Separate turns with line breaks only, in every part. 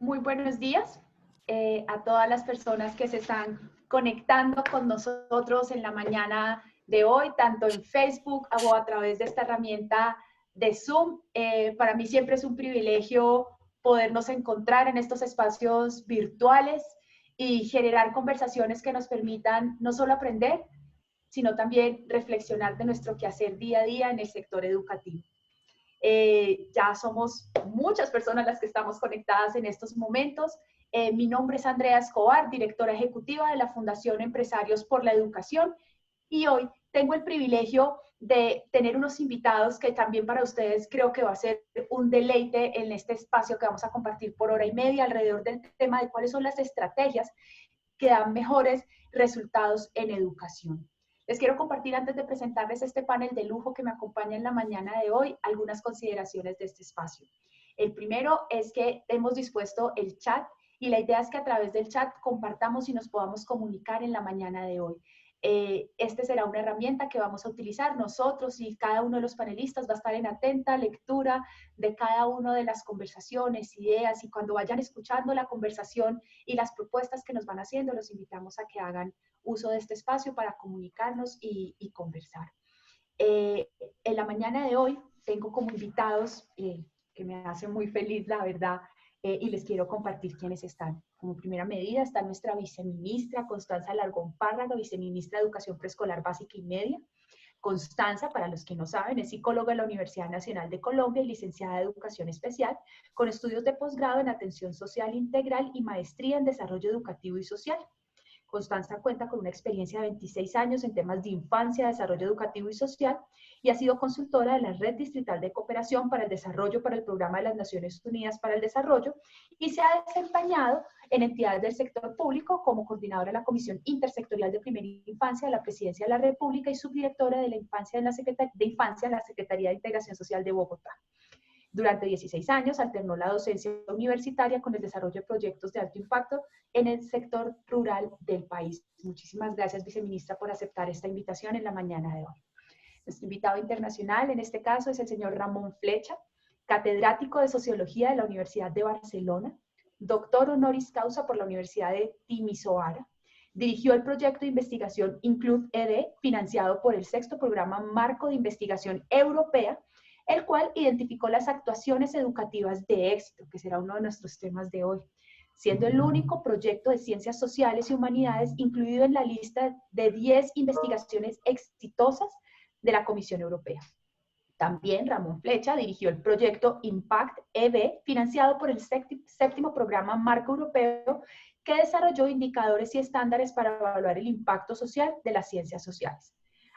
Muy buenos días a todas las personas que se están conectando con nosotros en la mañana de hoy, tanto en Facebook o a través de esta herramienta de Zoom. Para mí siempre es un privilegio podernos encontrar en estos espacios virtuales y generar conversaciones que nos permitan no solo aprender, sino también reflexionar de nuestro quehacer día a día en el sector educativo. Ya somos muchas personas las que estamos conectadas en estos momentos. Mi nombre es Andrea Escobar, directora ejecutiva de la Fundación Empresarios por la Educación, y hoy tengo el privilegio de tener unos invitados que también para ustedes creo que va a ser un deleite en este espacio que vamos a compartir por hora y media alrededor del tema de cuáles son las estrategias que dan mejores resultados en educación. Les quiero compartir, antes de presentarles este panel de lujo que me acompaña en la mañana de hoy, algunas consideraciones de este espacio. El primero es que hemos dispuesto el chat y la idea es que a través del chat compartamos y nos podamos comunicar en la mañana de hoy. Este será una herramienta que vamos a utilizar nosotros y cada uno de los panelistas va a estar en atenta lectura de cada una de las conversaciones, ideas, y cuando vayan escuchando la conversación y las propuestas que nos van haciendo, los invitamos a que hagan uso de este espacio para comunicarnos y conversar. En la mañana de hoy tengo como invitados que me hacen muy feliz, la verdad, y les quiero compartir quiénes están. Como primera medida está nuestra viceministra Constanza Largón Párraga, viceministra de Educación Preescolar Básica y Media. Constanza, para los que no saben, es psicóloga de la Universidad Nacional de Colombia y licenciada en Educación Especial, con estudios de posgrado en Atención Social Integral y maestría en Desarrollo Educativo y Social. Constanza cuenta con una experiencia de 26 años en temas de infancia, desarrollo educativo y social, y ha sido consultora de la Red Distrital de Cooperación para el Desarrollo para el Programa de las Naciones Unidas para el Desarrollo, y se ha desempeñado en entidades del sector público como coordinadora de la Comisión Intersectorial de Primera Infancia de la Presidencia de la República y subdirectora de la Infancia en la Secretaría de Integración Social de Bogotá. Durante 16 años alternó la docencia universitaria con el desarrollo de proyectos de alto impacto en el sector rural del país. Muchísimas gracias, viceministra, por aceptar esta invitación en la mañana de hoy. Nuestro invitado internacional en este caso es el señor Ramón Flecha, catedrático de Sociología de la Universidad de Barcelona, doctor honoris causa por la Universidad de Timisoara. Dirigió el proyecto de investigación INCLUD-ED, financiado por el 6º Programa Marco de Investigación Europea, el cual identificó las actuaciones educativas de éxito, que será uno de nuestros temas de hoy, siendo el único proyecto de ciencias sociales y humanidades incluido en la lista de 10 investigaciones exitosas de la Comisión Europea. También Ramón Flecha dirigió el proyecto IMPACT-EB, financiado por el 7º Programa Marco Europeo, que desarrolló indicadores y estándares para evaluar el impacto social de las ciencias sociales.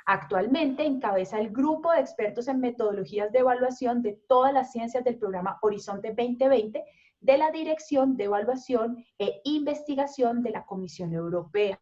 Actualmente encabeza el grupo de expertos en metodologías de evaluación de todas las ciencias del programa Horizonte 2020 de la Dirección de Evaluación e Investigación de la Comisión Europea.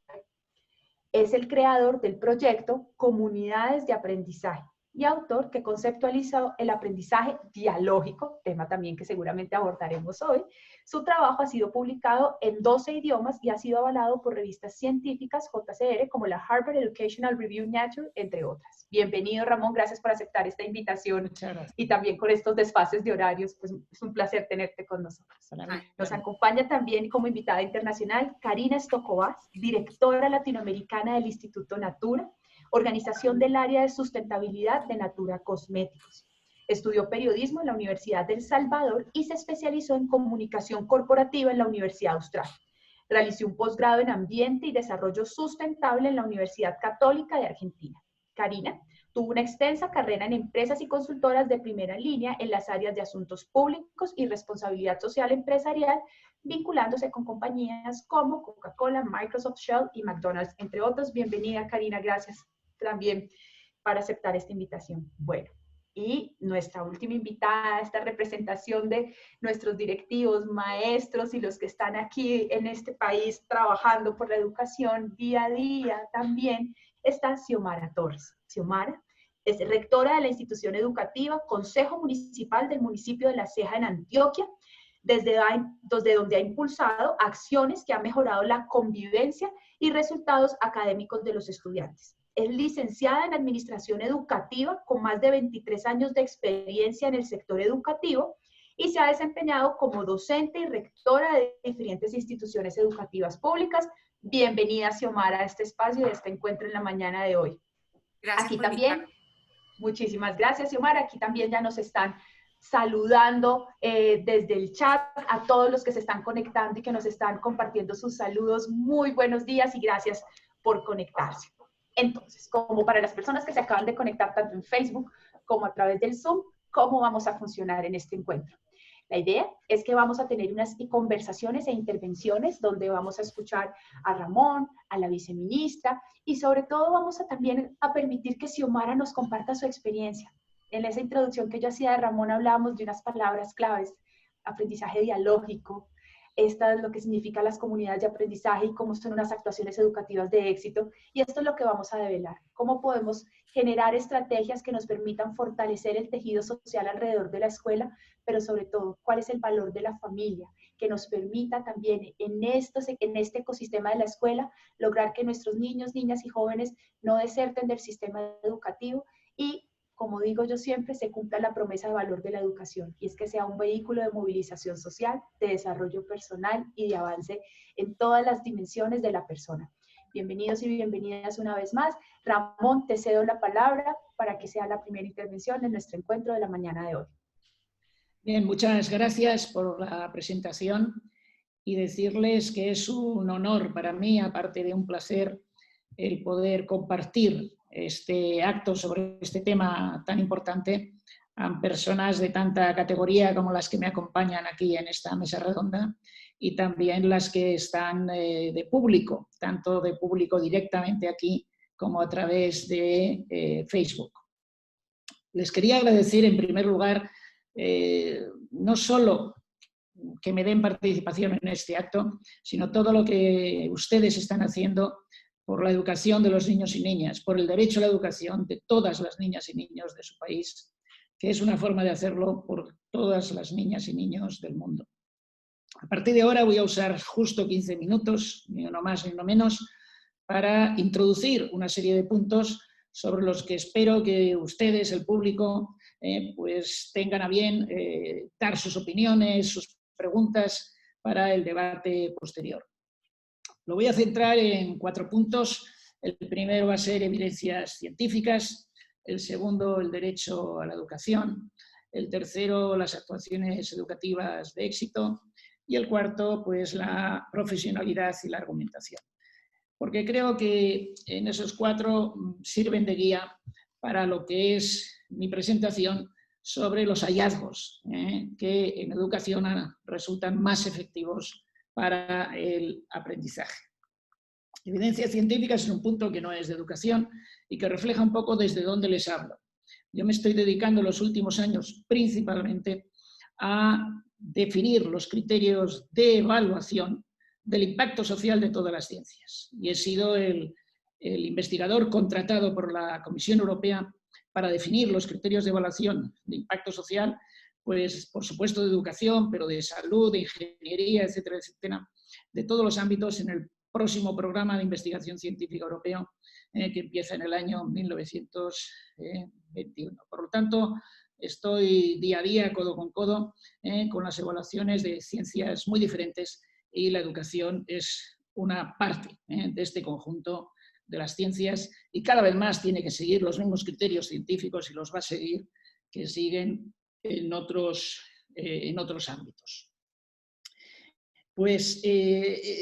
Es el creador del proyecto Comunidades de Aprendizaje y autor que conceptualizó el aprendizaje dialógico, tema también que seguramente abordaremos hoy. Su trabajo ha sido publicado en 12 idiomas y ha sido avalado por revistas científicas JCR como la Harvard Educational Review Nature, entre otras. Bienvenido, Ramón, gracias por aceptar esta invitación y también con estos desfases de horarios, pues es un placer tenerte con nosotros. Nos acompaña también como invitada internacional Karina Stokowaz, directora latinoamericana del Instituto Natura, organización del área de sustentabilidad de Natura Cosméticos. Estudió periodismo en la Universidad del Salvador y se especializó en comunicación corporativa en la Universidad Austral. Realizó un posgrado en Ambiente y Desarrollo Sustentable en la Universidad Católica de Argentina. Karina tuvo una extensa carrera en empresas y consultoras de primera línea en las áreas de asuntos públicos y responsabilidad social empresarial, vinculándose con compañías como Coca-Cola, Microsoft, Shell y McDonald's, entre otros. Bienvenida, Karina, gracias también para aceptar esta invitación. Bueno, y nuestra última invitada, esta representación de nuestros directivos, maestros y los que están aquí en este país trabajando por la educación día a día también, está Xiomara Torres. Xiomara es rectora de la institución educativa Consejo Municipal del municipio de La Ceja en Antioquia, desde donde ha impulsado acciones que han mejorado la convivencia y resultados académicos de los estudiantes. Es licenciada en Administración Educativa con más de 23 años de experiencia en el sector educativo y se ha desempeñado como docente y rectora de diferentes instituciones educativas públicas. Bienvenida, Xiomara, a este espacio y a este encuentro en la mañana de hoy.
Gracias
Aquí
por
también,
invitarme.
muchísimas gracias, Xiomara. Aquí también ya nos están saludando desde el chat a todos los que se están conectando y que nos están compartiendo sus saludos. Muy buenos días y gracias por conectarse. Entonces, como para las personas que se acaban de conectar tanto en Facebook como a través del Zoom, ¿cómo vamos a funcionar en este encuentro? La idea es que vamos a tener unas conversaciones e intervenciones donde vamos a escuchar a Ramón, a la viceministra y sobre todo vamos a también a permitir que Xiomara nos comparta su experiencia. En esa introducción que yo hacía de Ramón hablábamos de unas palabras claves, aprendizaje dialógico, esta es lo que significa las comunidades de aprendizaje y cómo son unas actuaciones educativas de éxito. Y esto es lo que vamos a develar, cómo podemos generar estrategias que nos permitan fortalecer el tejido social alrededor de la escuela, pero sobre todo, cuál es el valor de la familia, que nos permita también en este ecosistema de la escuela lograr que nuestros niños, niñas y jóvenes no deserten del sistema educativo y, como digo yo siempre, se cumpla la promesa de valor de la educación, y es que sea un vehículo de movilización social, de desarrollo personal y de avance en todas las dimensiones de la persona. Bienvenidos y bienvenidas una vez más. Ramón, te cedo la palabra para que sea la primera intervención en nuestro encuentro de la mañana de hoy.
Bien, muchas gracias por la presentación y decirles que es un honor para mí, aparte de un placer, el poder compartir este acto sobre este tema tan importante a personas de tanta categoría como las que me acompañan aquí en esta mesa redonda y también las que están de público, tanto de público directamente aquí como a través de Facebook. Les quería agradecer en primer lugar no solo que me den participación en este acto, sino todo lo que ustedes están haciendo por la educación de los niños y niñas, por el derecho a la educación de todas las niñas y niños de su país, que es una forma de hacerlo por todas las niñas y niños del mundo. A partir de ahora voy a usar justo 15 minutos, ni uno más ni uno menos, para introducir una serie de puntos sobre los que espero que ustedes, el público, pues tengan a bien dar sus opiniones, sus preguntas para el debate posterior. Lo voy a centrar en 4 puntos. El primero va a ser evidencias científicas, el segundo el derecho a la educación, el tercero las actuaciones educativas de éxito y el cuarto pues la profesionalidad y la argumentación. Porque creo que en esos 4 sirven de guía para lo que es mi presentación sobre los hallazgos que en educación resultan más efectivos para el aprendizaje. Evidencia científica es un punto que no es de educación y que refleja un poco desde dónde les hablo. Yo me estoy dedicando los últimos años principalmente a definir los criterios de evaluación del impacto social de todas las ciencias. Y he sido el investigador contratado por la Comisión Europea para definir los criterios de evaluación de impacto social, pues por supuesto de educación, pero de salud, de ingeniería, etcétera, etcétera, de todos los ámbitos en el próximo programa de investigación científica europeo que empieza en el año 1921. Por lo tanto, estoy día a día, codo con codo, con las evaluaciones de ciencias muy diferentes y la educación es una parte de este conjunto de las ciencias y cada vez más tiene que seguir los mismos criterios científicos y los va a seguir que siguen en otros ámbitos. Pues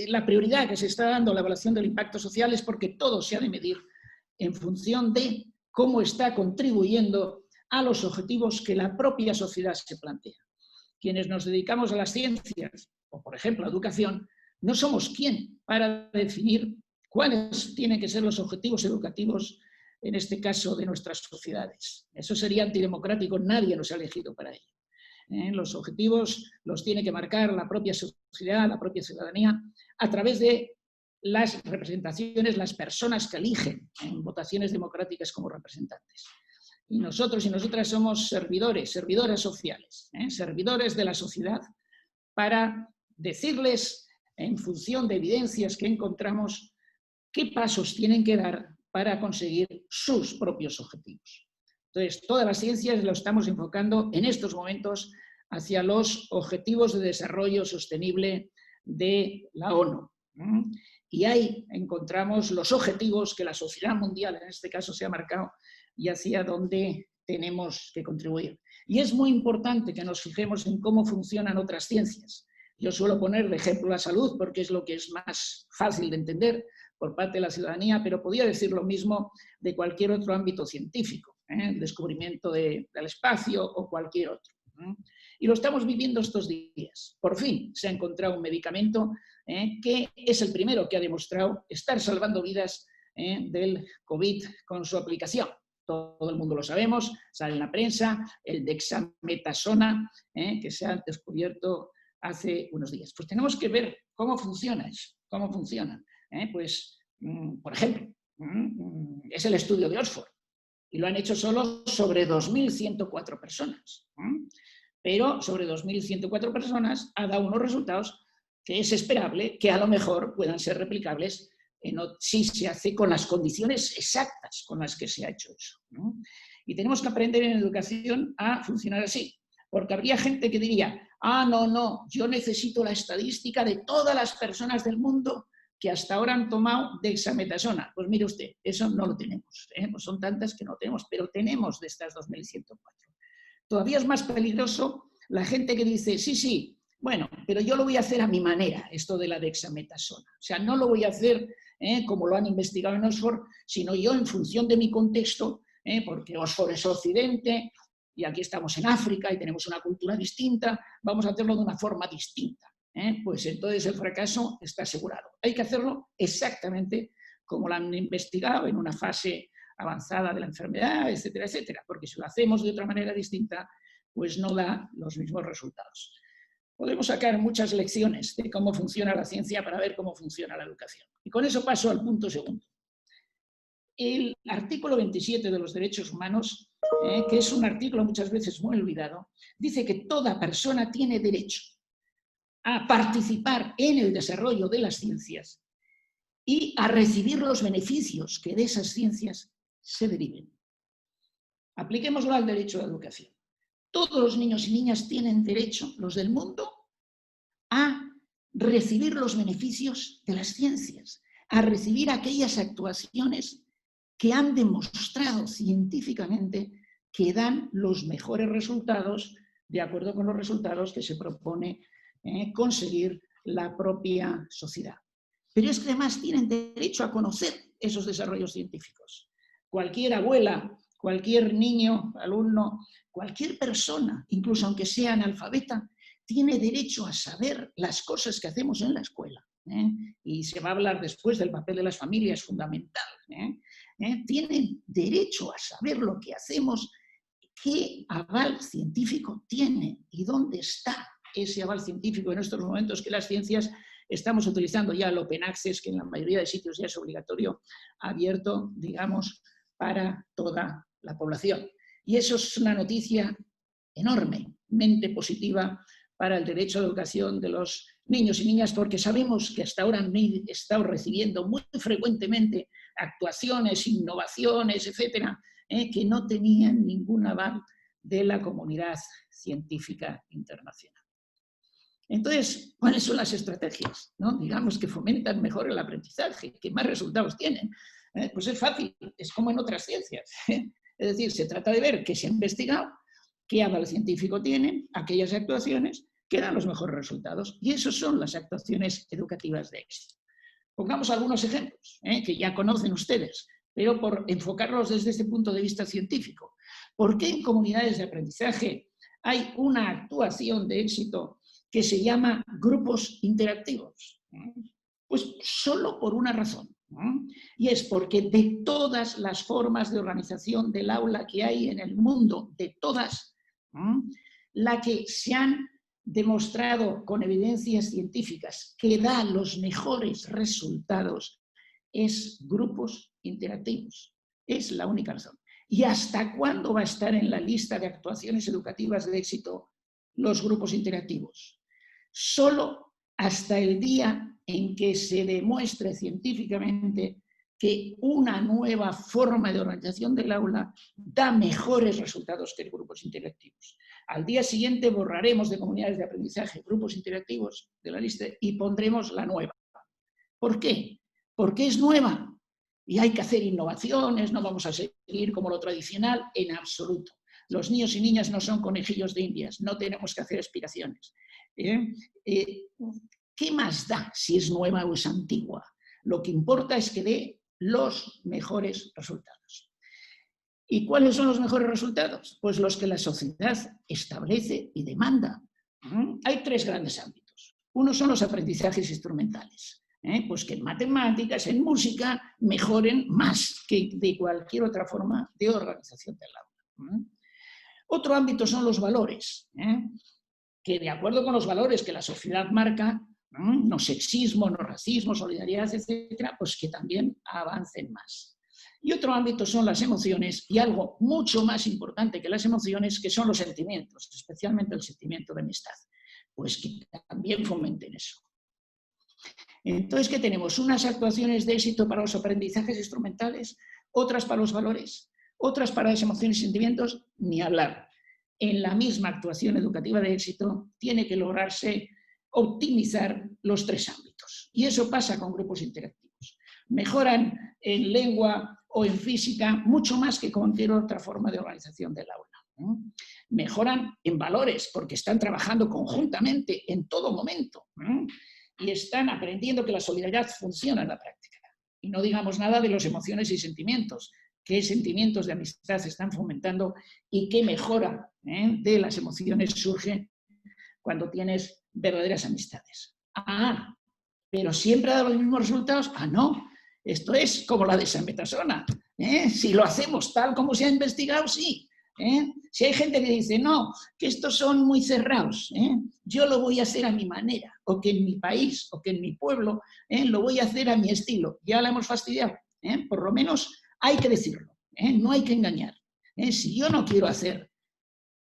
la prioridad que se está dando a la evaluación del impacto social es porque todo se ha de medir en función de cómo está contribuyendo a los objetivos que la propia sociedad se plantea. Quienes nos dedicamos a las ciencias, o por ejemplo a la educación, no somos quien para definir cuáles tienen que ser los objetivos educativos, en este caso de nuestras sociedades. Eso sería antidemocrático, nadie nos ha elegido para ello. Los objetivos los tiene que marcar la propia sociedad, la propia ciudadanía, a través de las representaciones, las personas que eligen en votaciones democráticas como representantes. Y nosotros y nosotras somos servidoras sociales, servidores de la sociedad, para decirles, en función de evidencias que encontramos, qué pasos tienen que dar para conseguir sus propios objetivos. Entonces, todas las ciencias lo estamos enfocando en estos momentos hacia los Objetivos de Desarrollo Sostenible de la ONU. Y ahí encontramos los objetivos que la sociedad mundial, en este caso, se ha marcado y hacia dónde tenemos que contribuir. Y es muy importante que nos fijemos en cómo funcionan otras ciencias. Yo suelo poner de ejemplo la salud porque es lo que es más fácil de entender por parte de la ciudadanía, pero podría decir lo mismo de cualquier otro ámbito científico, el descubrimiento del espacio o cualquier otro. Y lo estamos viviendo estos días. Por fin se ha encontrado un medicamento que es el primero que ha demostrado estar salvando vidas del COVID con su aplicación. Todo el mundo lo sabemos, sale en la prensa, el dexametasona, que se ha descubierto hace unos días. Pues tenemos que ver cómo funciona eso, cómo funciona. Pues, por ejemplo, es el estudio de Oxford y lo han hecho solo sobre 2.104 personas. Pero sobre 2.104 personas ha dado unos resultados que es esperable que a lo mejor puedan ser replicables si se hace con las condiciones exactas con las que se ha hecho eso, ¿no? Y tenemos que aprender en educación a funcionar así, porque habría gente que diría, no, yo necesito la estadística de todas las personas del mundo que hasta ahora han tomado dexametasona. Pues mire usted, eso no lo tenemos, pues son tantas que no tenemos, pero tenemos de estas 2.104. Todavía es más peligroso la gente que dice, sí, bueno, pero yo lo voy a hacer a mi manera, esto de la dexametasona. O sea, no lo voy a hacer como lo han investigado en Oxford, sino yo en función de mi contexto, porque Oxford es Occidente y aquí estamos en África y tenemos una cultura distinta, vamos a hacerlo de una forma distinta. Pues entonces el fracaso está asegurado. Hay que hacerlo exactamente como lo han investigado en una fase avanzada de la enfermedad, etcétera, etcétera, porque si lo hacemos de otra manera distinta, pues no da los mismos resultados. Podemos sacar muchas lecciones de cómo funciona la ciencia para ver cómo funciona la educación. Y con eso paso al punto segundo. El artículo 27 de los derechos humanos, que es un artículo muchas veces muy olvidado, dice que toda persona tiene derecho a participar en el desarrollo de las ciencias y a recibir los beneficios que de esas ciencias se deriven. Apliquémoslo al derecho a la educación. Todos los niños y niñas tienen derecho, los del mundo, a recibir los beneficios de las ciencias, a recibir aquellas actuaciones que han demostrado científicamente que dan los mejores resultados de acuerdo con los resultados que se propone conseguir la propia sociedad. Pero es que además tienen derecho a conocer esos desarrollos científicos. Cualquier abuela, cualquier niño, alumno, cualquier persona, incluso aunque sea analfabeta, tiene derecho a saber las cosas que hacemos en la escuela. Y se va a hablar después del papel de las familias, fundamental. Tienen derecho a saber lo que hacemos, qué aval científico tiene y dónde está ese aval científico en estos momentos que las ciencias estamos utilizando ya el Open Access, que en la mayoría de sitios ya es obligatorio, abierto, digamos, para toda la población. Y eso es una noticia enormemente positiva para el derecho a la educación de los niños y niñas, porque sabemos que hasta ahora han estado recibiendo muy frecuentemente actuaciones, innovaciones, etcétera, que no tenían ningún aval de la comunidad científica internacional. Entonces, ¿cuáles son las estrategias, ¿no? Digamos, que fomentan mejor el aprendizaje, que más resultados tienen? Pues es fácil, es como en otras ciencias. Es decir, se trata de ver qué se ha investigado, qué aval científico tienen aquellas actuaciones que dan los mejores resultados. Y esas son las actuaciones educativas de éxito. Pongamos algunos ejemplos, que ya conocen ustedes, pero por enfocarlos desde este punto de vista científico. ¿Por qué en comunidades de aprendizaje hay una actuación de éxito que se llama grupos interactivos? Pues solo por una razón, y es porque de todas las formas de organización del aula que hay en el mundo, de todas, la que se han demostrado con evidencias científicas que da los mejores resultados es grupos interactivos. Es la única razón. ¿Y hasta cuándo va a estar en la lista de actuaciones educativas de éxito los grupos interactivos? Solo hasta el día en que se demuestre científicamente que una nueva forma de organización del aula da mejores resultados que grupos interactivos. Al día siguiente borraremos de comunidades de aprendizaje grupos interactivos de la lista y pondremos la nueva. ¿Por qué? Porque es nueva y hay que hacer innovaciones, no vamos a seguir como lo tradicional en absoluto. Los niños y niñas no son conejillos de indias, no tenemos que hacer aspiraciones. ¿Qué más da si es nueva o es antigua? Lo que importa es que dé los mejores resultados. ¿Y cuáles son los mejores resultados? Pues los que la sociedad establece y demanda. Hay tres grandes ámbitos. Uno son los aprendizajes instrumentales. Pues que en matemáticas, en música, mejoren más que de cualquier otra forma de organización del aula. Otro ámbito son los valores, que de acuerdo con los valores que la sociedad marca, no sexismo, no racismo, solidaridad, etcétera, pues que también avancen más. Y otro ámbito son las emociones y algo mucho más importante que las emociones, que son los sentimientos, especialmente el sentimiento de amistad, pues que también fomenten eso. Entonces, ¿qué tenemos? Unas actuaciones de éxito para los aprendizajes instrumentales, otras para los valores, otras para las emociones y sentimientos, ni hablar. En la misma actuación educativa de éxito tiene que lograrse optimizar los tres ámbitos. Y eso pasa con grupos interactivos. Mejoran en lengua o en física mucho más que cualquier otra forma de organización del aula. Mejoran en valores porque están trabajando conjuntamente en todo momento. Y están aprendiendo que la solidaridad funciona en la práctica. Y no digamos nada de las emociones y sentimientos. ¿Qué sentimientos de amistad se están fomentando y qué mejora de las emociones surge cuando tienes verdaderas amistades? Ah, pero siempre ha dado los mismos resultados. Ah, no, esto es como la desametasona. Si lo hacemos tal como se ha investigado, sí. Si hay gente que dice, no, que estos son muy cerrados, yo lo voy a hacer a mi manera, o que en mi país, o que en mi pueblo, lo voy a hacer a mi estilo. Ya la hemos fastidiado. Por lo menos hay que decirlo, no hay que engañar. Si yo no quiero hacer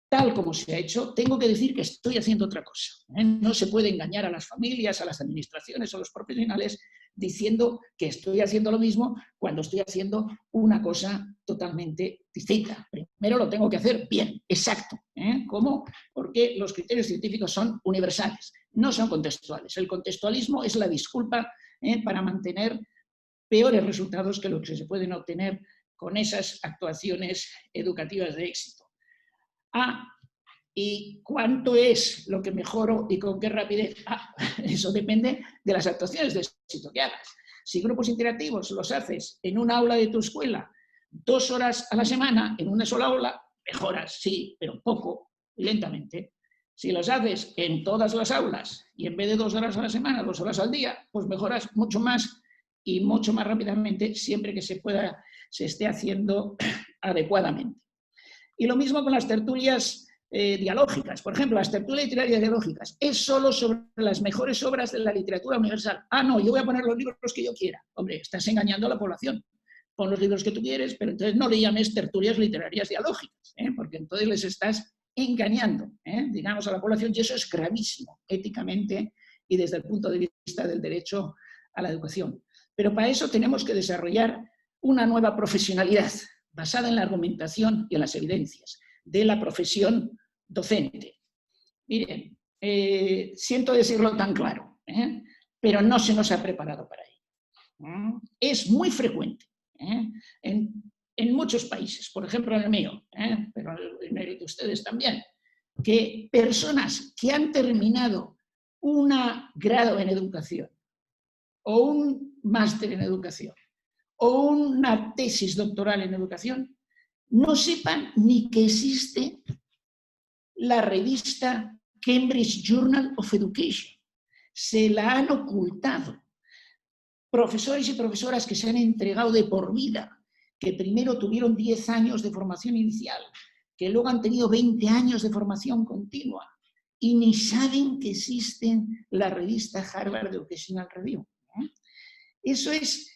tal como se ha hecho, tengo que decir que estoy haciendo otra cosa. No se puede engañar a las familias, a las administraciones, a los profesionales, diciendo que estoy haciendo lo mismo cuando estoy haciendo una cosa totalmente distinta. Primero lo tengo que hacer bien, exacto. ¿Cómo? Porque los criterios científicos son universales, no son contextuales. El contextualismo es la disculpa para mantener peores resultados que los que se pueden obtener con esas actuaciones educativas de éxito. ¿Y cuánto es lo que mejoro y con qué rapidez? Eso depende de las actuaciones de éxito que hagas. Si grupos interactivos los haces en un aula de tu escuela 2 horas a la semana, en una sola aula, mejoras, sí, pero poco, lentamente. Si los haces en todas las aulas y en vez de 2 horas a la semana, 2 horas al día, pues mejoras mucho más y mucho más rápidamente, siempre que se esté haciendo adecuadamente. Y lo mismo con las tertulias dialógicas. Por ejemplo, las tertulias literarias dialógicas es solo sobre las mejores obras de la literatura universal. Ah, no, yo voy a poner los libros que yo quiera. Hombre, estás engañando a la población. Pon los libros que tú quieres, pero entonces no le llames tertulias literarias dialógicas, porque entonces les estás engañando, digamos, a la población, y eso es gravísimo, éticamente y desde el punto de vista del derecho a la educación. Pero para eso tenemos que desarrollar una nueva profesionalidad, basada en la argumentación y en las evidencias de la profesión docente. Miren, siento decirlo tan claro, pero no se nos ha preparado para ello. Es muy frecuente en muchos países, por ejemplo en el mío, pero en el de ustedes también, que personas que han terminado un grado en educación o un máster en educación o una tesis doctoral en educación, no sepan ni que existe la revista Cambridge Journal of Education. Se la han ocultado. Profesores y profesoras que se han entregado de por vida, que primero tuvieron 10 años de formación inicial, que luego han tenido 20 años de formación continua y ni saben que existe la revista Harvard Educational Review. Eso es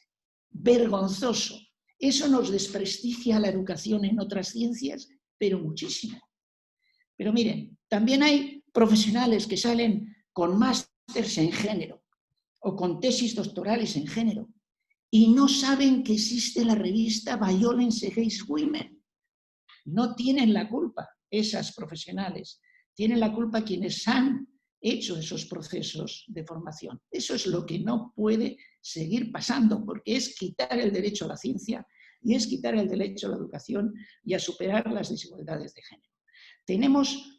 vergonzoso. Eso nos desprestigia la educación en otras ciencias, pero muchísimo. Pero miren, también hay profesionales que salen con másters en género o con tesis doctorales en género y no saben que existe la revista Violence Against Women. No tienen la culpa esas profesionales, tienen la culpa quienes han hecho esos procesos de formación. Eso es lo que no puede seguir pasando, porque es quitar el derecho a la ciencia y es quitar el derecho a la educación y a superar las desigualdades de género. Tenemos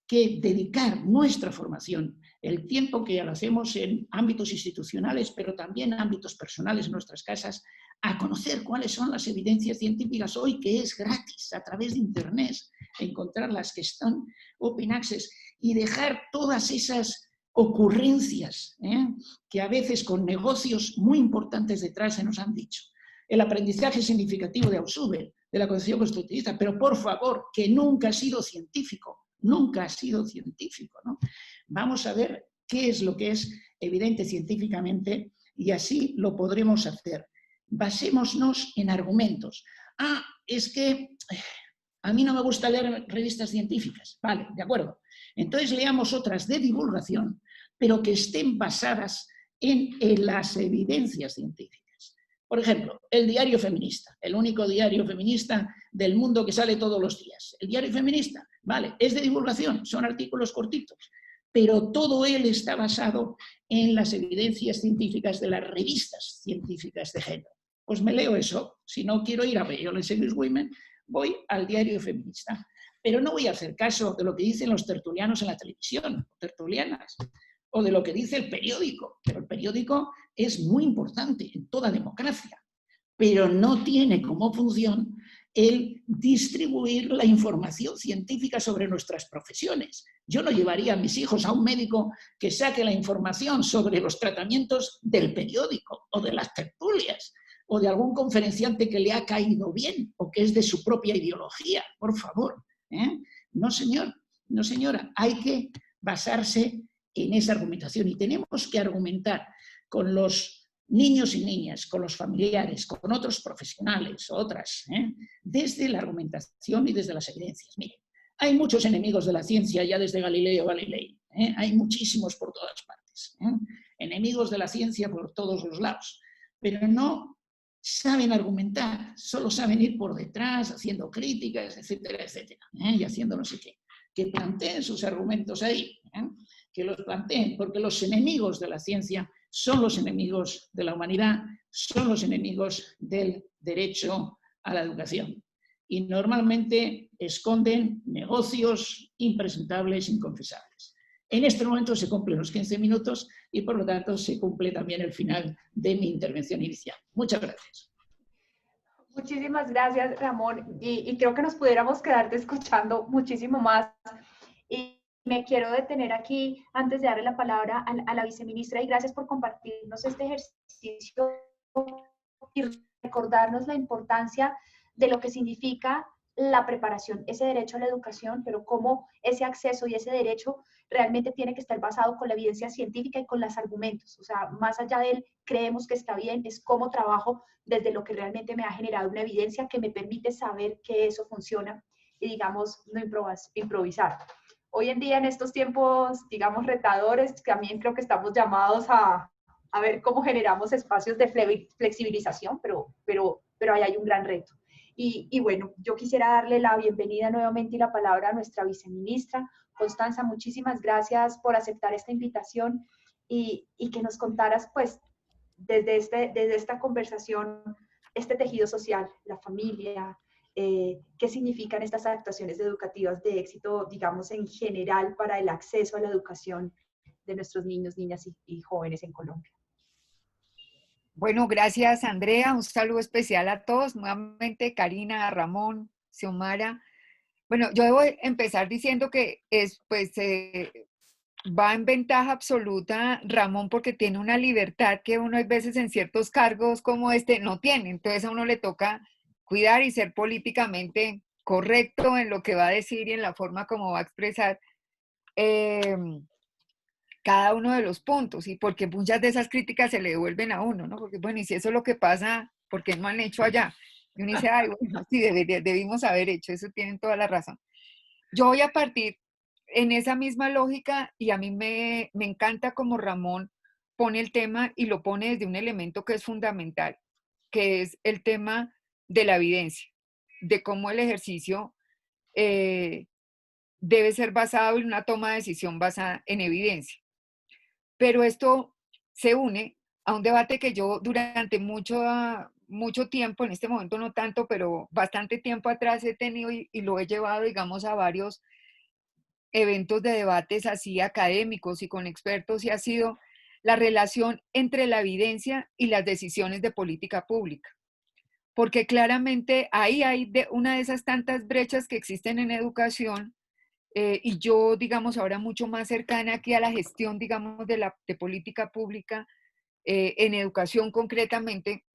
que dedicar nuestra formación, el tiempo que lo hacemos en ámbitos institucionales, pero también en ámbitos personales en nuestras casas, a conocer cuáles son las evidencias científicas hoy, que es gratis a través de Internet, encontrar las que están open access y dejar todas esas ocurrencias que a veces con negocios muy importantes detrás se nos han dicho. El aprendizaje significativo de Ausubel, de la concepción constructivista, pero por favor, que nunca ha sido científico, nunca ha sido científico, ¿no? Vamos a ver qué es lo que es evidente científicamente y así lo podremos hacer. Basémonos en argumentos. Ah, es que a mí no me gusta leer revistas científicas. Vale, de acuerdo. Entonces leamos otras de divulgación, pero que estén basadas en las evidencias científicas. Por ejemplo, el Diario Feminista, el único diario feminista del mundo que sale todos los días. El Diario Feminista, vale, es de divulgación, son artículos cortitos, pero todo él está basado en las evidencias científicas de las revistas científicas de género. Pues me leo eso. Si no quiero ir a Violence Against Women, voy al Diario Feminista. Pero no voy a hacer caso de lo que dicen los tertulianos en la televisión, tertulianas, o de lo que dice el periódico. Pero el periódico es muy importante en toda democracia, pero no tiene como función el distribuir la información científica sobre nuestras profesiones. Yo no llevaría a mis hijos a un médico que saque la información sobre los tratamientos del periódico o de las tertulias o de algún conferenciante que le ha caído bien o que es de su propia ideología, por favor. No, señor, no, señora, hay que basarse en esa argumentación y tenemos que argumentar con los niños y niñas, con los familiares, con otros profesionales, otras, desde la argumentación y desde las evidencias. Mire, hay muchos enemigos de la ciencia ya desde Galileo Galilei, hay muchísimos por todas partes, enemigos de la ciencia por todos los lados, pero no saben argumentar, solo saben ir por detrás, haciendo críticas, etcétera, etcétera, y haciendo no sé qué. Que planteen sus argumentos ahí, que los planteen, porque los enemigos de la ciencia son los enemigos de la humanidad, son los enemigos del derecho a la educación. Y normalmente esconden negocios impresentables, inconfesables. En este momento se cumplen los 15 minutos y por lo tanto se cumple también el final de mi intervención inicial. Muchas gracias.
Muchísimas gracias, Ramón. Y creo que nos pudiéramos quedarte escuchando muchísimo más. Y me quiero detener aquí antes de darle la palabra a la viceministra y gracias por compartirnos este ejercicio y recordarnos la importancia de lo que significa la preparación, ese derecho a la educación, pero cómo ese acceso y ese derecho realmente tiene que estar basado con la evidencia científica y con los argumentos. O sea, más allá del creemos que está bien, es cómo trabajo desde lo que realmente me ha generado una evidencia que me permite saber que eso funciona y, digamos, no improvisar. Hoy en día, en estos tiempos, digamos, retadores, también creo que estamos llamados a ver cómo generamos espacios de flexibilización, pero ahí hay un gran reto. Y bueno, yo quisiera darle la bienvenida nuevamente y la palabra a nuestra viceministra. Constanza, muchísimas gracias por aceptar esta invitación y que nos contaras, pues, desde esta conversación, este tejido social, la familia, qué significan estas actuaciones educativas de éxito, digamos, en general para el acceso a la educación de nuestros niños, niñas y jóvenes en Colombia.
Bueno, gracias Andrea, un saludo especial a todos, nuevamente Karina, Ramón, Xiomara. Bueno, yo debo empezar diciendo que va en ventaja absoluta Ramón porque tiene una libertad que uno a veces en ciertos cargos como este no tiene, entonces a uno le toca cuidar y ser políticamente correcto en lo que va a decir y en la forma como va a expresar cada uno de los puntos, y porque muchas de esas críticas se le devuelven a uno, ¿no? Porque, bueno, y si eso es lo que pasa, ¿por qué no han hecho allá? Y uno dice, ay, bueno, sí, debimos haber hecho, eso tienen toda la razón. Yo voy a partir en esa misma lógica, y a mí me encanta como Ramón pone el tema y lo pone desde un elemento que es fundamental, que es el tema de la evidencia, de cómo el ejercicio debe ser basado en una toma de decisión basada en evidencia. Pero esto se une a un debate que yo durante mucho tiempo, en este momento no tanto, pero bastante tiempo atrás he tenido y lo he llevado, digamos, a varios eventos de debates así académicos y con expertos, y ha sido la relación entre la evidencia y las decisiones de política pública. Porque claramente ahí hay una de esas tantas brechas que existen en educación, y yo, digamos, ahora mucho más cercana aquí a la gestión, digamos, de política pública en educación concretamente,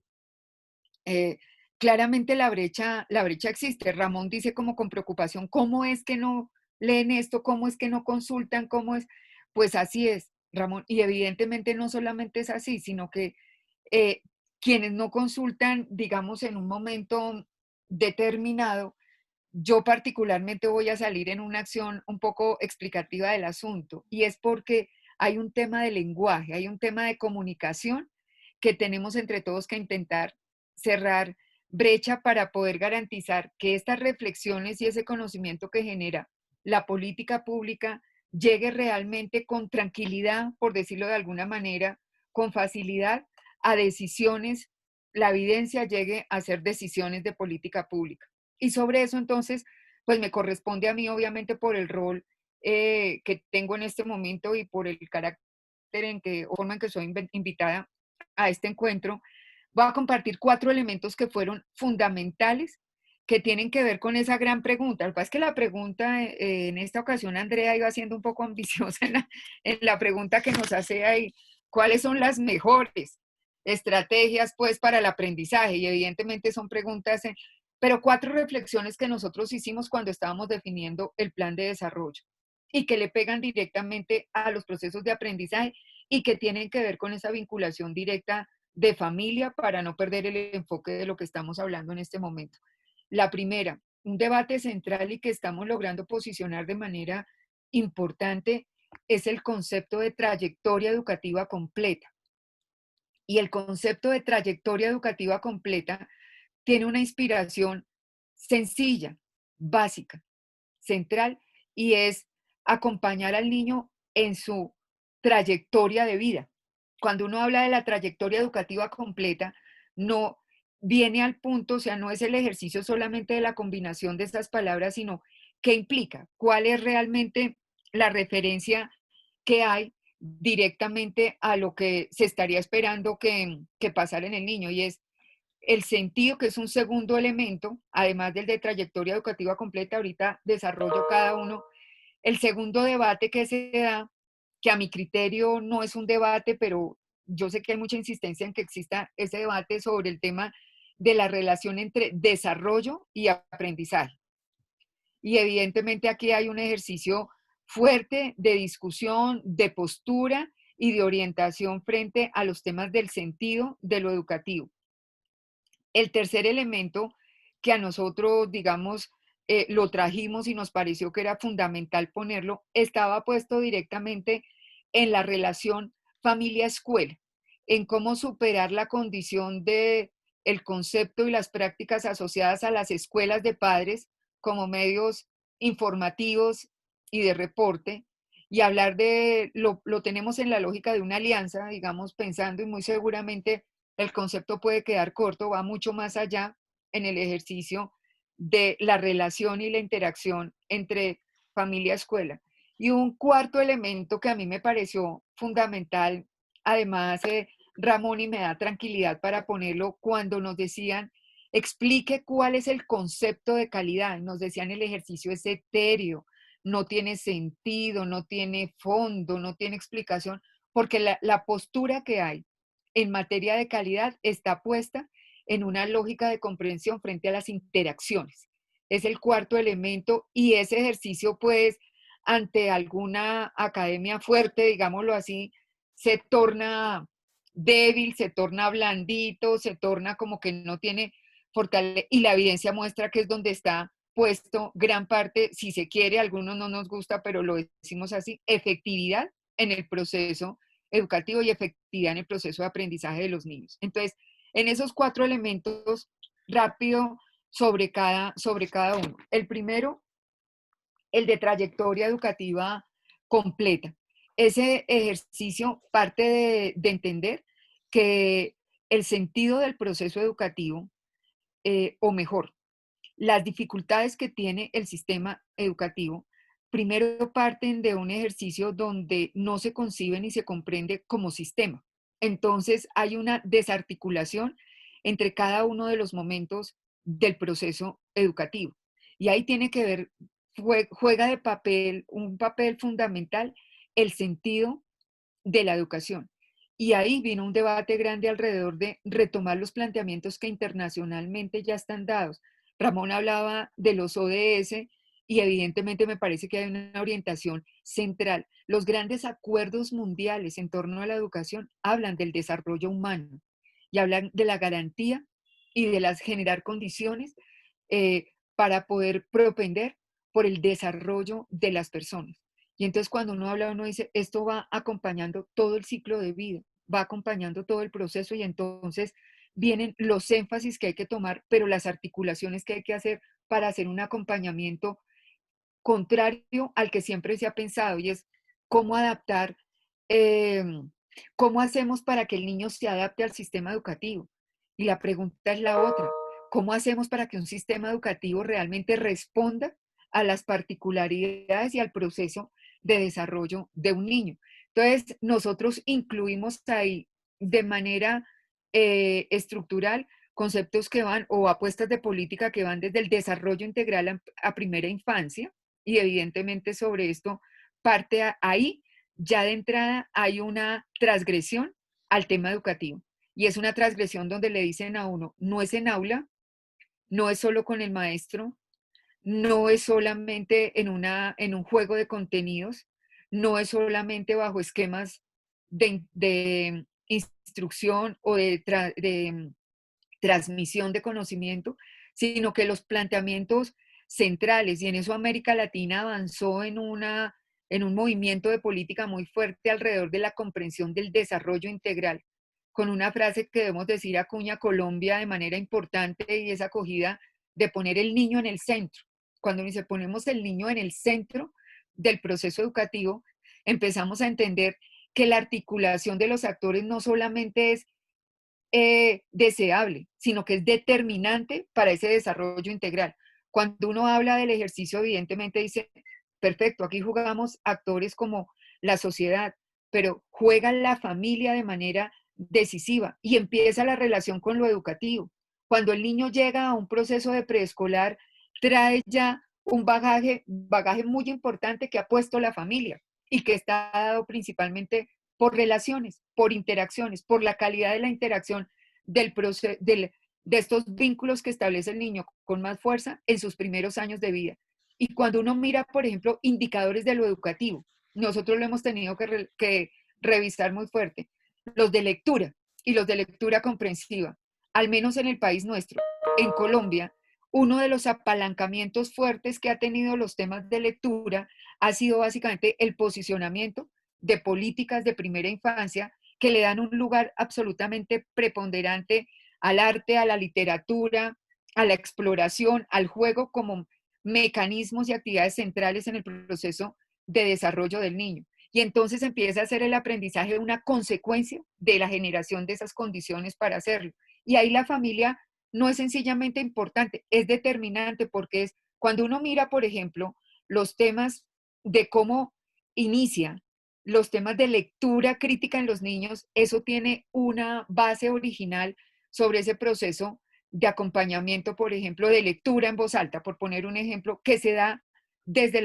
eh, claramente la brecha existe. Ramón dice como con preocupación, ¿cómo es que no leen esto? ¿Cómo es que no consultan? ¿Cómo es? Pues así es, Ramón. Y evidentemente no solamente es así, sino que eh, quienes no consultan, digamos, en un momento determinado, yo particularmente voy a salir en una acción un poco explicativa del asunto, y es porque hay un tema de lenguaje, hay un tema de comunicación que tenemos entre todos que intentar cerrar brecha para poder garantizar que estas reflexiones y ese conocimiento que genera la política pública llegue realmente con tranquilidad, por decirlo de alguna manera, con facilidad a decisiones, la evidencia llegue a ser decisiones de política pública. Y sobre eso, entonces, pues me corresponde a mí, obviamente, por el rol que tengo en este momento y por el carácter o forma en que soy invitada a este encuentro, voy a compartir 4 elementos que fueron fundamentales, que tienen que ver con esa gran pregunta. Lo que pasa es que la pregunta, en esta ocasión, Andrea iba siendo un poco ambiciosa en la pregunta que nos hace ahí, ¿cuáles son las mejores estrategias, pues, para el aprendizaje? Y evidentemente son preguntas, pero 4 reflexiones que nosotros hicimos cuando estábamos definiendo el plan de desarrollo y que le pegan directamente a los procesos de aprendizaje y que tienen que ver con esa vinculación directa de familia para no perder el enfoque de lo que estamos hablando en este momento. La primera, un debate central y que estamos logrando posicionar de manera importante es el concepto de trayectoria educativa completa. Y el concepto de trayectoria educativa completa tiene una inspiración sencilla, básica, central, y es acompañar al niño en su trayectoria de vida. Cuando uno habla de la trayectoria educativa completa, no viene al punto, o sea, no es el ejercicio solamente de la combinación de estas palabras, sino qué implica, cuál es realmente la referencia que hay directamente a lo que se estaría esperando que pasara en el niño, y es el sentido, que es un segundo elemento, además del de trayectoria educativa completa. Ahorita desarrollo cada uno. El segundo debate que se da, que a mi criterio no es un debate, pero yo sé que hay mucha insistencia en que exista ese debate sobre el tema de la relación entre desarrollo y aprendizaje. Y evidentemente aquí hay un ejercicio fuerte de discusión, de postura y de orientación frente a los temas del sentido de lo educativo. El tercer elemento que a nosotros, digamos, lo trajimos y nos pareció que era fundamental ponerlo, estaba puesto directamente en la relación familia-escuela, en cómo superar la condición de el concepto y las prácticas asociadas a las escuelas de padres como medios informativos y de reporte, y hablar de, lo tenemos en la lógica de una alianza, digamos, pensando, y muy seguramente el concepto puede quedar corto, va mucho más allá en el ejercicio de la relación y la interacción entre familia-escuela. Y un cuarto elemento que a mí me pareció fundamental, además, Ramón, y me da tranquilidad para ponerlo, cuando nos decían, explique cuál es el concepto de calidad. Nos decían, el ejercicio es etéreo, no tiene sentido, no tiene fondo, no tiene explicación, porque la postura que hay en materia de calidad está puesta en una lógica de comprensión frente a las interacciones. Es el cuarto elemento, y ese ejercicio, pues, ante alguna academia fuerte, digámoslo así, se torna débil, se torna blandito, se torna como que no tiene fortaleza, y la evidencia muestra que es donde está puesto gran parte, si se quiere, a algunos no nos gusta, pero lo decimos así, efectividad en el proceso educativo y efectividad en el proceso de aprendizaje de los niños. Entonces, en esos 4 elementos rápido sobre cada uno. El primero, el de trayectoria educativa completa. Ese ejercicio parte de entender que el sentido del proceso educativo, o mejor, las dificultades que tiene el sistema educativo, primero parten de un ejercicio donde no se concibe ni se comprende como sistema. Entonces hay una desarticulación entre cada uno de los momentos del proceso educativo. Y ahí tiene que ver, juega un papel fundamental el sentido de la educación. Y ahí vino un debate grande alrededor de retomar los planteamientos que internacionalmente ya están dados. Ramón hablaba de los ODS y evidentemente me parece que hay una orientación central. Los grandes acuerdos mundiales en torno a la educación hablan del desarrollo humano y hablan de la garantía y de las generar condiciones para poder propender por el desarrollo de las personas. Y entonces cuando uno habla, uno dice, esto va acompañando todo el ciclo de vida, va acompañando todo el proceso y entonces vienen los énfasis que hay que tomar, pero las articulaciones que hay que hacer para hacer un acompañamiento contrario al que siempre se ha pensado y es cómo adaptar, eh, cómo hacemos para que el niño se adapte al sistema educativo. Y la pregunta es la otra, ¿cómo hacemos para que un sistema educativo realmente responda a las particularidades y al proceso de desarrollo de un niño? Entonces, nosotros incluimos ahí de manera estructural conceptos que van o apuestas de política que van desde el desarrollo integral a primera infancia, y evidentemente sobre esto parte ahí, ya de entrada hay una transgresión al tema educativo. Y es una transgresión donde le dicen a uno, no es en aula, no es solo con el maestro, no es solamente en un juego de contenidos, no es solamente bajo esquemas de instrucción o de transmisión de conocimiento, sino que los planteamientos centrales, y en eso América Latina avanzó en un movimiento de política muy fuerte alrededor de la comprensión del desarrollo integral, con una frase que debemos decir acuña Colombia de manera importante y es acogida de poner el niño en el centro. Cuando dice ponemos el niño en el centro del proceso educativo, empezamos a entender que la articulación de los actores no solamente es deseable, sino que es determinante para ese desarrollo integral. Cuando uno habla del ejercicio, evidentemente dice, perfecto, aquí jugamos actores como la sociedad, pero juega la familia de manera decisiva y empieza la relación con lo educativo. Cuando el niño llega a un proceso de preescolar, trae ya un bagaje muy importante que ha puesto la familia y que está dado principalmente por relaciones, por interacciones, por la calidad de la interacción de estos vínculos que establece el niño con más fuerza en sus primeros años de vida. Y cuando uno mira, por ejemplo, indicadores de lo educativo, nosotros lo hemos tenido que revisar muy fuerte, los de lectura y los de lectura comprensiva, al menos en el país nuestro, en Colombia, uno de los apalancamientos fuertes que ha tenido los temas de lectura ha sido básicamente el posicionamiento de políticas de primera infancia que le dan un lugar absolutamente preponderante al arte, a la literatura, a la exploración, al juego como mecanismos y actividades centrales en el proceso de desarrollo del niño. Y entonces empieza a ser el aprendizaje una consecuencia de la generación de esas condiciones para hacerlo. Y ahí la familia no es sencillamente importante, es determinante porque es cuando uno mira, por ejemplo, los temas de cómo inicia los temas de lectura crítica en los niños, eso tiene una base original sobre ese proceso de acompañamiento, por ejemplo, de lectura en voz alta, por poner un ejemplo, que se da desde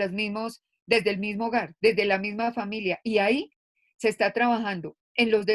desde el mismo hogar, desde la misma familia. Y ahí se está trabajando en el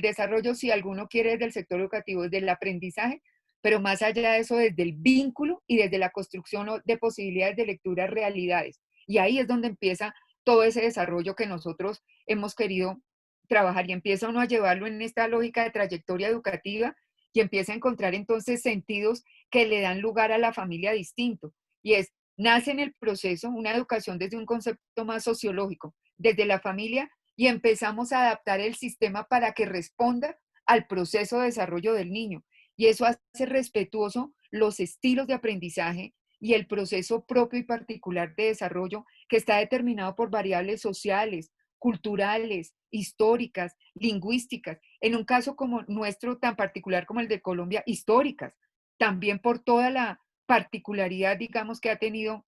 desarrollo, si alguno quiere, desde el sector educativo, desde el aprendizaje, pero más allá de eso, desde el vínculo y desde la construcción de posibilidades de lectura realidades. Y ahí es donde empieza todo ese desarrollo que nosotros hemos querido trabajar y empieza uno a llevarlo en esta lógica de trayectoria educativa y empieza a encontrar entonces sentidos que le dan lugar a la familia distinto. Y es, nace en el proceso una educación desde un concepto más sociológico, desde la familia, y empezamos a adaptar el sistema para que responda al proceso de desarrollo del niño. Y eso hace respetuoso los estilos de aprendizaje y el proceso propio y particular de desarrollo que está determinado por variables sociales, culturales, históricas, lingüísticas, en un caso como nuestro tan particular como el de Colombia, históricas, también por toda la particularidad, digamos, que ha tenido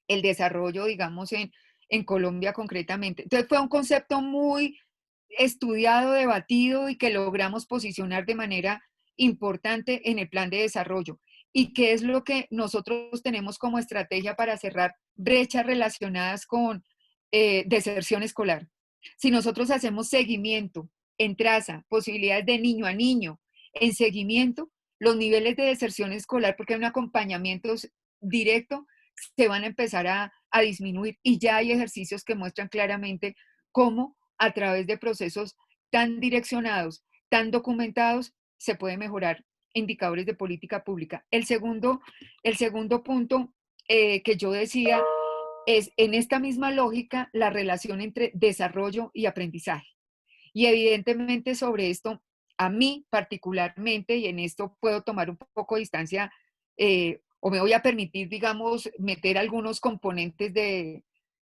el desarrollo, digamos, en Colombia concretamente. Entonces fue un concepto muy estudiado, debatido y que logramos posicionar de manera importante en el plan de desarrollo. ¿Y qué es lo que nosotros tenemos como estrategia para cerrar brechas relacionadas con deserción escolar? Si nosotros hacemos seguimiento en traza, posibilidades de niño a niño, en seguimiento, los niveles de deserción escolar, porque hay un acompañamiento directo, se van a empezar a disminuir y ya hay ejercicios que muestran claramente cómo a través de procesos tan direccionados, tan documentados, se puede mejorar indicadores de política pública. El segundo punto que yo decía es en esta misma lógica la relación entre desarrollo y aprendizaje. Y evidentemente sobre esto, a mí particularmente, y en esto puedo tomar un poco de distancia, o me voy a permitir, digamos, meter algunos componentes de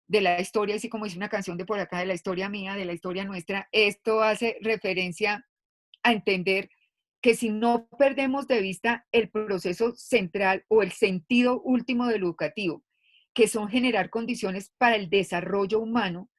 la historia, así como dice una canción de por acá, de la historia mía, de la historia nuestra. Esto hace referencia a entender que si no perdemos de vista el proceso central o el sentido último del educativo, que son generar condiciones para el desarrollo humano,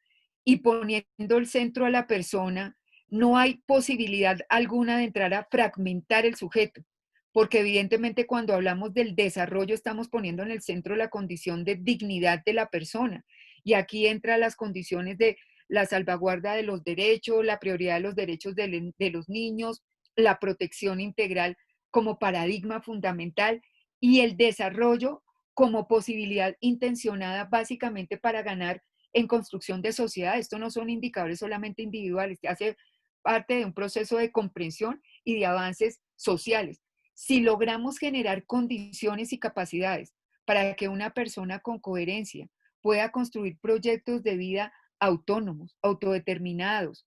y poniendo el centro a la persona, no hay posibilidad alguna de entrar a fragmentar el sujeto, porque evidentemente cuando hablamos del desarrollo estamos poniendo en el centro la condición de dignidad de la persona. Y aquí entran las condiciones de la salvaguarda de los derechos, la prioridad de los derechos de los niños, la protección integral como paradigma fundamental y el desarrollo como posibilidad intencionada básicamente para ganar en construcción de sociedad. Esto no son indicadores solamente individuales, hace parte de un proceso de comprensión y de avances sociales. Si logramos generar condiciones y capacidades para que una persona con coherencia pueda construir proyectos de vida autónomos, autodeterminados,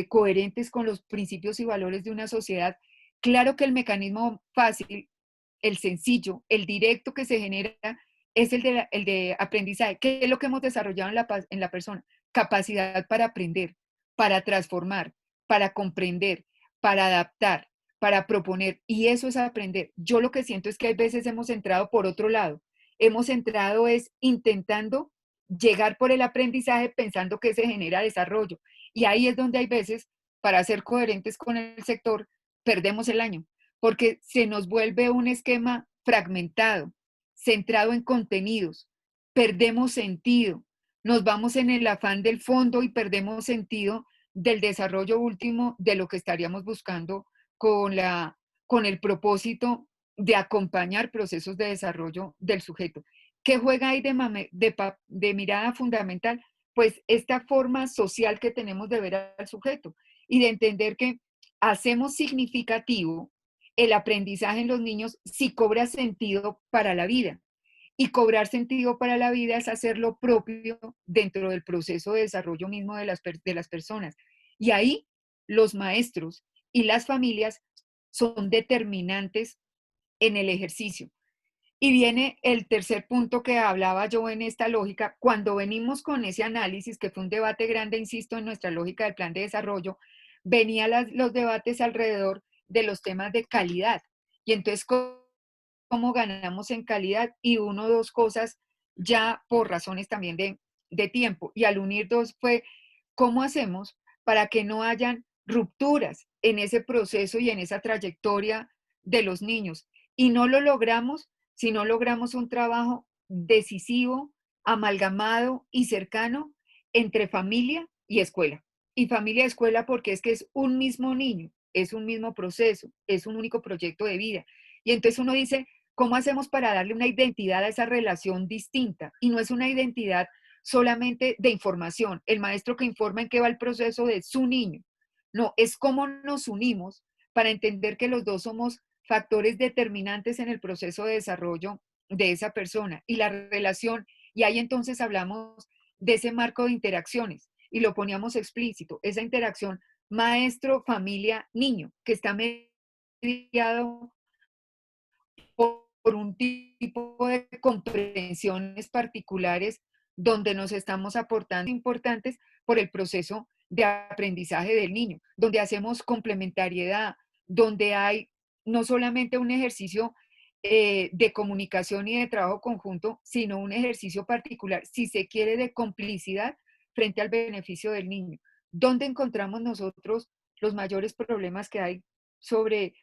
coherentes con los principios y valores de una sociedad, claro que el mecanismo fácil, el sencillo, el directo que se genera es el de aprendizaje. ¿Qué es lo que hemos desarrollado en la persona? Capacidad para aprender, para transformar, para comprender, para adaptar, para proponer. Y eso es aprender. Yo lo que siento es que hay veces hemos entrado por otro lado. Hemos entrado es intentando llegar por el aprendizaje pensando que se genera desarrollo. Y ahí es donde hay veces, para ser coherentes con el sector, perdemos el año, porque se nos vuelve un esquema fragmentado, centrado en contenidos, perdemos sentido, nos vamos en el afán del fondo y perdemos sentido del desarrollo último de lo que estaríamos buscando con el propósito de acompañar procesos de desarrollo del sujeto. ¿Qué juega ahí de mirada fundamental? Pues esta forma social que tenemos de ver al sujeto y de entender que hacemos significativo el aprendizaje en los niños si cobra sentido para la vida. Y cobrar sentido para la vida es hacer lo propio dentro del proceso de desarrollo mismo de las personas. Y ahí los maestros y las familias son determinantes en el ejercicio. Y viene el tercer punto que hablaba yo en esta lógica, cuando venimos con ese análisis, que fue un debate grande, insisto, en nuestra lógica del plan de desarrollo, venían los debates alrededor de los temas de calidad. Y entonces, ¿cómo ganamos en calidad? Y uno o dos cosas ya por razones también de tiempo. Y al unir dos fue, ¿cómo hacemos para que no hayan rupturas en ese proceso y en esa trayectoria de los niños? Y no lo logramos si no logramos un trabajo decisivo, amalgamado y cercano entre familia y escuela. Y familia y escuela porque es que es un mismo niño, es un mismo proceso, es un único proyecto de vida. Y entonces uno dice, ¿cómo hacemos para darle una identidad a esa relación distinta? Y no es una identidad solamente de información, el maestro que informa en qué va el proceso de su niño. No, es cómo nos unimos para entender que los dos somos factores determinantes en el proceso de desarrollo de esa persona y la relación. Y ahí entonces hablamos de ese marco de interacciones y lo poníamos explícito. Esa interacción maestro, familia, niño, que está mediado por un tipo de comprensiones particulares donde nos estamos aportando importantes por el proceso de aprendizaje del niño, donde hacemos complementariedad, donde hay no solamente un ejercicio de comunicación y de trabajo conjunto, sino un ejercicio particular, si se quiere, de complicidad frente al beneficio del niño. ¿Dónde encontramos nosotros los mayores problemas que hay sobre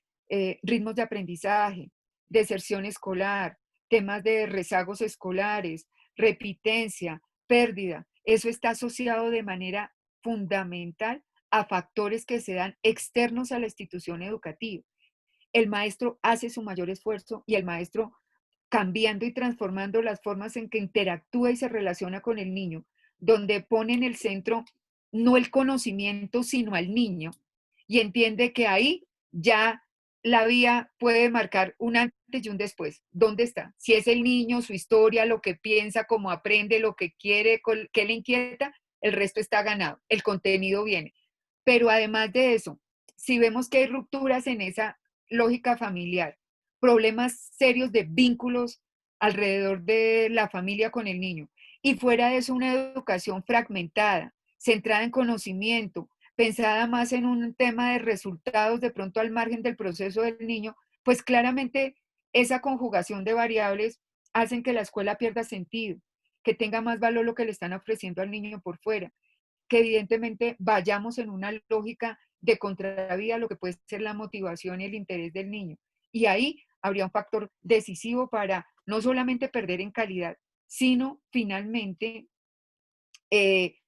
ritmos de aprendizaje, deserción escolar, temas de rezagos escolares, repitencia, pérdida? Eso está asociado de manera fundamental a factores que se dan externos a la institución educativa. El maestro hace su mayor esfuerzo y el maestro, cambiando y transformando las formas en que interactúa y se relaciona con el niño, donde pone en el centro no el conocimiento, sino al niño, y entiende que ahí ya la vía puede marcar un antes y un después. ¿Dónde está? Si es el niño, su historia, lo que piensa, cómo aprende, lo que quiere, qué le inquieta, el resto está ganado, el contenido viene. Pero además de eso, si vemos que hay rupturas en esa lógica familiar, problemas serios de vínculos alrededor de la familia con el niño, y fuera de eso una educación fragmentada, centrada en conocimiento, pensada más en un tema de resultados de pronto al margen del proceso del niño, pues claramente esa conjugación de variables hacen que la escuela pierda sentido, que tenga más valor lo que le están ofreciendo al niño por fuera, que evidentemente vayamos en una lógica de contravía a lo que puede ser la motivación y el interés del niño. Y ahí habría un factor decisivo para no solamente perder en calidad, sino finalmente eh,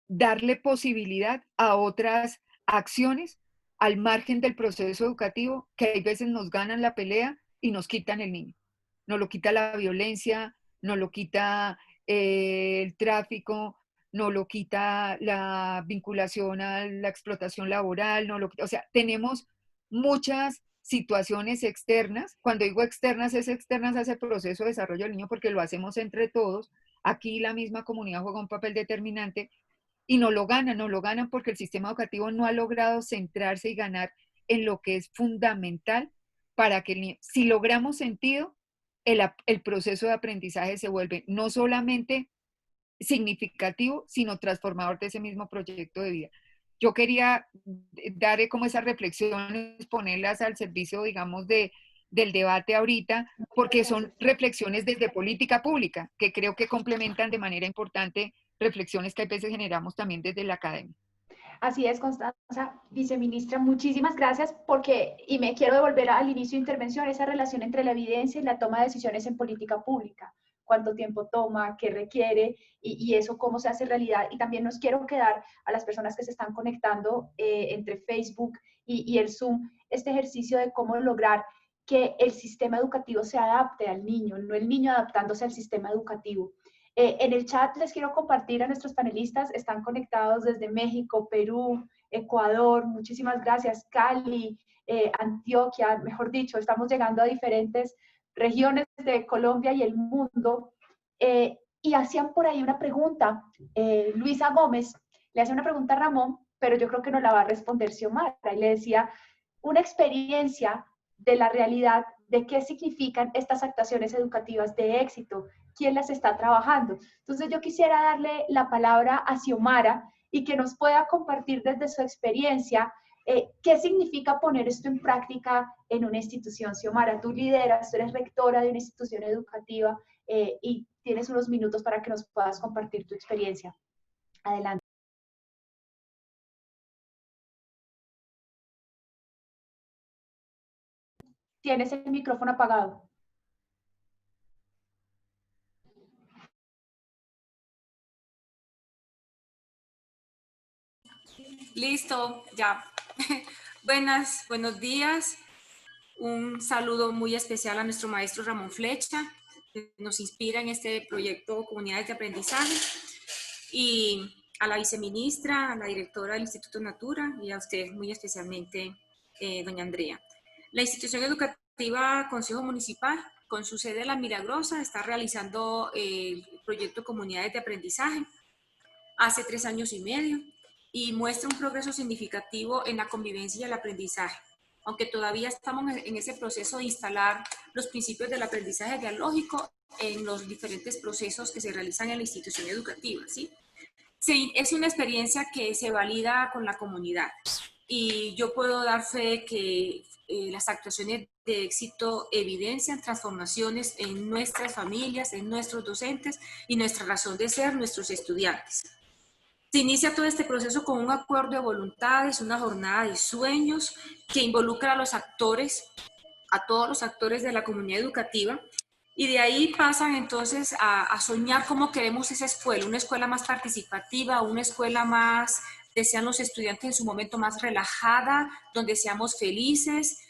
darle posibilidad a otras acciones al margen del proceso educativo que hay veces nos ganan la pelea y nos quitan el niño. Nos lo quita la violencia, nos lo quita el tráfico, nos lo quita la vinculación a la explotación laboral, o sea, tenemos muchas situaciones externas. Cuando digo externas, es externas a ese proceso de desarrollo del niño porque lo hacemos entre todos. Aquí la misma comunidad juega un papel determinante y no lo ganan porque el sistema educativo no ha logrado centrarse y ganar en lo que es fundamental para que el niño, si logramos sentido, el proceso de aprendizaje se vuelve no solamente significativo, sino transformador de ese mismo proyecto de vida. Yo quería dar como esas reflexiones, ponerlas al servicio, digamos, del debate ahorita, porque son reflexiones desde política pública, que creo que complementan de manera importante reflexiones que a veces generamos también desde la academia.
Así es, Constanza, viceministra, muchísimas gracias porque, y me quiero devolver al inicio de intervención, esa relación entre la evidencia y la toma de decisiones en política pública. Cuánto tiempo toma, qué requiere y eso cómo se hace realidad. Y también nos quiero quedar a las personas que se están conectando entre Facebook y el Zoom, este ejercicio de cómo lograr que el sistema educativo se adapte al niño, no el niño adaptándose al sistema educativo. En el chat les quiero compartir a nuestros panelistas, están conectados desde México, Perú, Ecuador, muchísimas gracias, Cali, Antioquia, mejor dicho, estamos llegando a diferentes regiones de Colombia y el mundo. Y hacían por ahí una pregunta, Luisa Gómez le hace una pregunta a Ramón, pero yo creo que no la va a responder Xiomara, y le decía, una experiencia de la realidad de qué significan estas actuaciones educativas de éxito, quién las está trabajando. Entonces yo quisiera darle la palabra a Xiomara y que nos pueda compartir desde su experiencia qué significa poner esto en práctica en una institución. Xiomara, tú lideras, tú eres rectora de una institución educativa y tienes unos minutos para que nos puedas compartir tu experiencia. Adelante. Tienes el micrófono apagado.
Listo, ya. Buenos días. Un saludo muy especial a nuestro maestro Ramón Flecha, que nos inspira en este proyecto Comunidades de Aprendizaje, y a la viceministra, a la directora del Instituto Natura y a usted muy especialmente, doña Andrea. La institución educativa Consejo Municipal, con su sede en La Milagrosa, está realizando el proyecto Comunidades de Aprendizaje hace 3 años y medio. y muestra un progreso significativo en la convivencia y el aprendizaje. Aunque todavía estamos en ese proceso de instalar los principios del aprendizaje dialógico en los diferentes procesos que se realizan en la institución educativa, ¿sí? Sí, es una experiencia que se valida con la comunidad y yo puedo dar fe que las actuaciones de éxito evidencian transformaciones en nuestras familias, en nuestros docentes y nuestra razón de ser, nuestros estudiantes. Se inicia todo este proceso con un acuerdo de voluntades, una jornada de sueños que involucra a los actores, a todos los actores de la comunidad educativa, y de ahí pasan entonces a soñar cómo queremos esa escuela, una escuela más participativa, una escuela más, desean los estudiantes en su momento más relajada, donde seamos felices,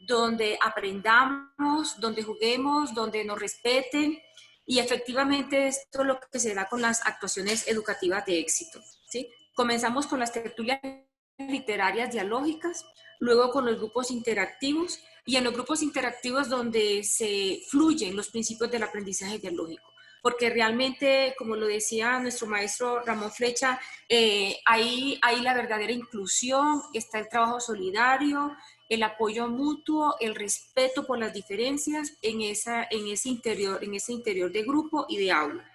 donde aprendamos, donde juguemos, donde nos respeten, y efectivamente esto es lo que se da con las actuaciones educativas de éxito, ¿sí? Comenzamos con las tertulias literarias dialógicas, luego con los grupos interactivos, y en los grupos interactivos donde se fluyen los principios del aprendizaje dialógico. Porque realmente, como lo decía nuestro maestro Ramón Flecha, ahí la verdadera inclusión, está el trabajo solidario, el apoyo mutuo, el respeto por las diferencias en ese interior de grupo y de aula.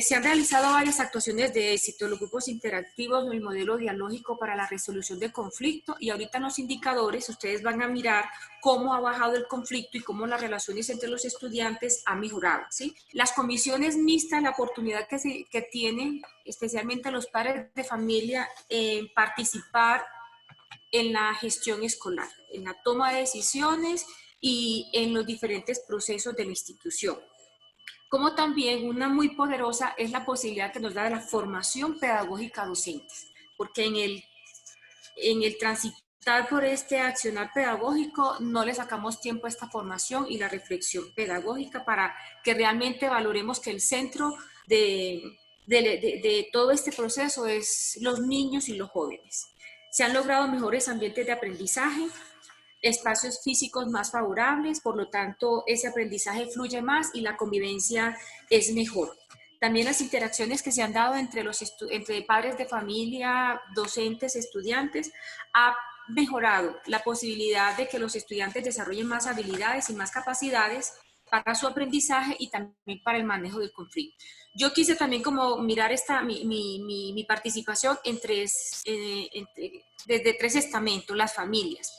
Se han realizado varias actuaciones de éxito, los grupos interactivos, el modelo dialógico para la resolución de conflicto, y ahorita en los indicadores ustedes van a mirar cómo ha bajado el conflicto y cómo las relaciones entre los estudiantes han mejorado, ¿sí? Las comisiones mixtas, la oportunidad que tienen, especialmente los padres de familia, en participar en la gestión escolar, en la toma de decisiones y en los diferentes procesos de la institución. Como también una muy poderosa es la posibilidad que nos da de la formación pedagógica docente, porque en el transitar por este accionar pedagógico no le sacamos tiempo a esta formación y la reflexión pedagógica para que realmente valoremos que el centro de todo este proceso es los niños y los jóvenes. Se han logrado mejores ambientes de aprendizaje, espacios físicos más favorables, por lo tanto ese aprendizaje fluye más y la convivencia es mejor. También las interacciones que se han dado entre padres de familia, docentes, estudiantes, ha mejorado la posibilidad de que los estudiantes desarrollen más habilidades y más capacidades para su aprendizaje y también para el manejo del conflicto. Yo quise también como mirar mi participación desde tres estamentos, las familias,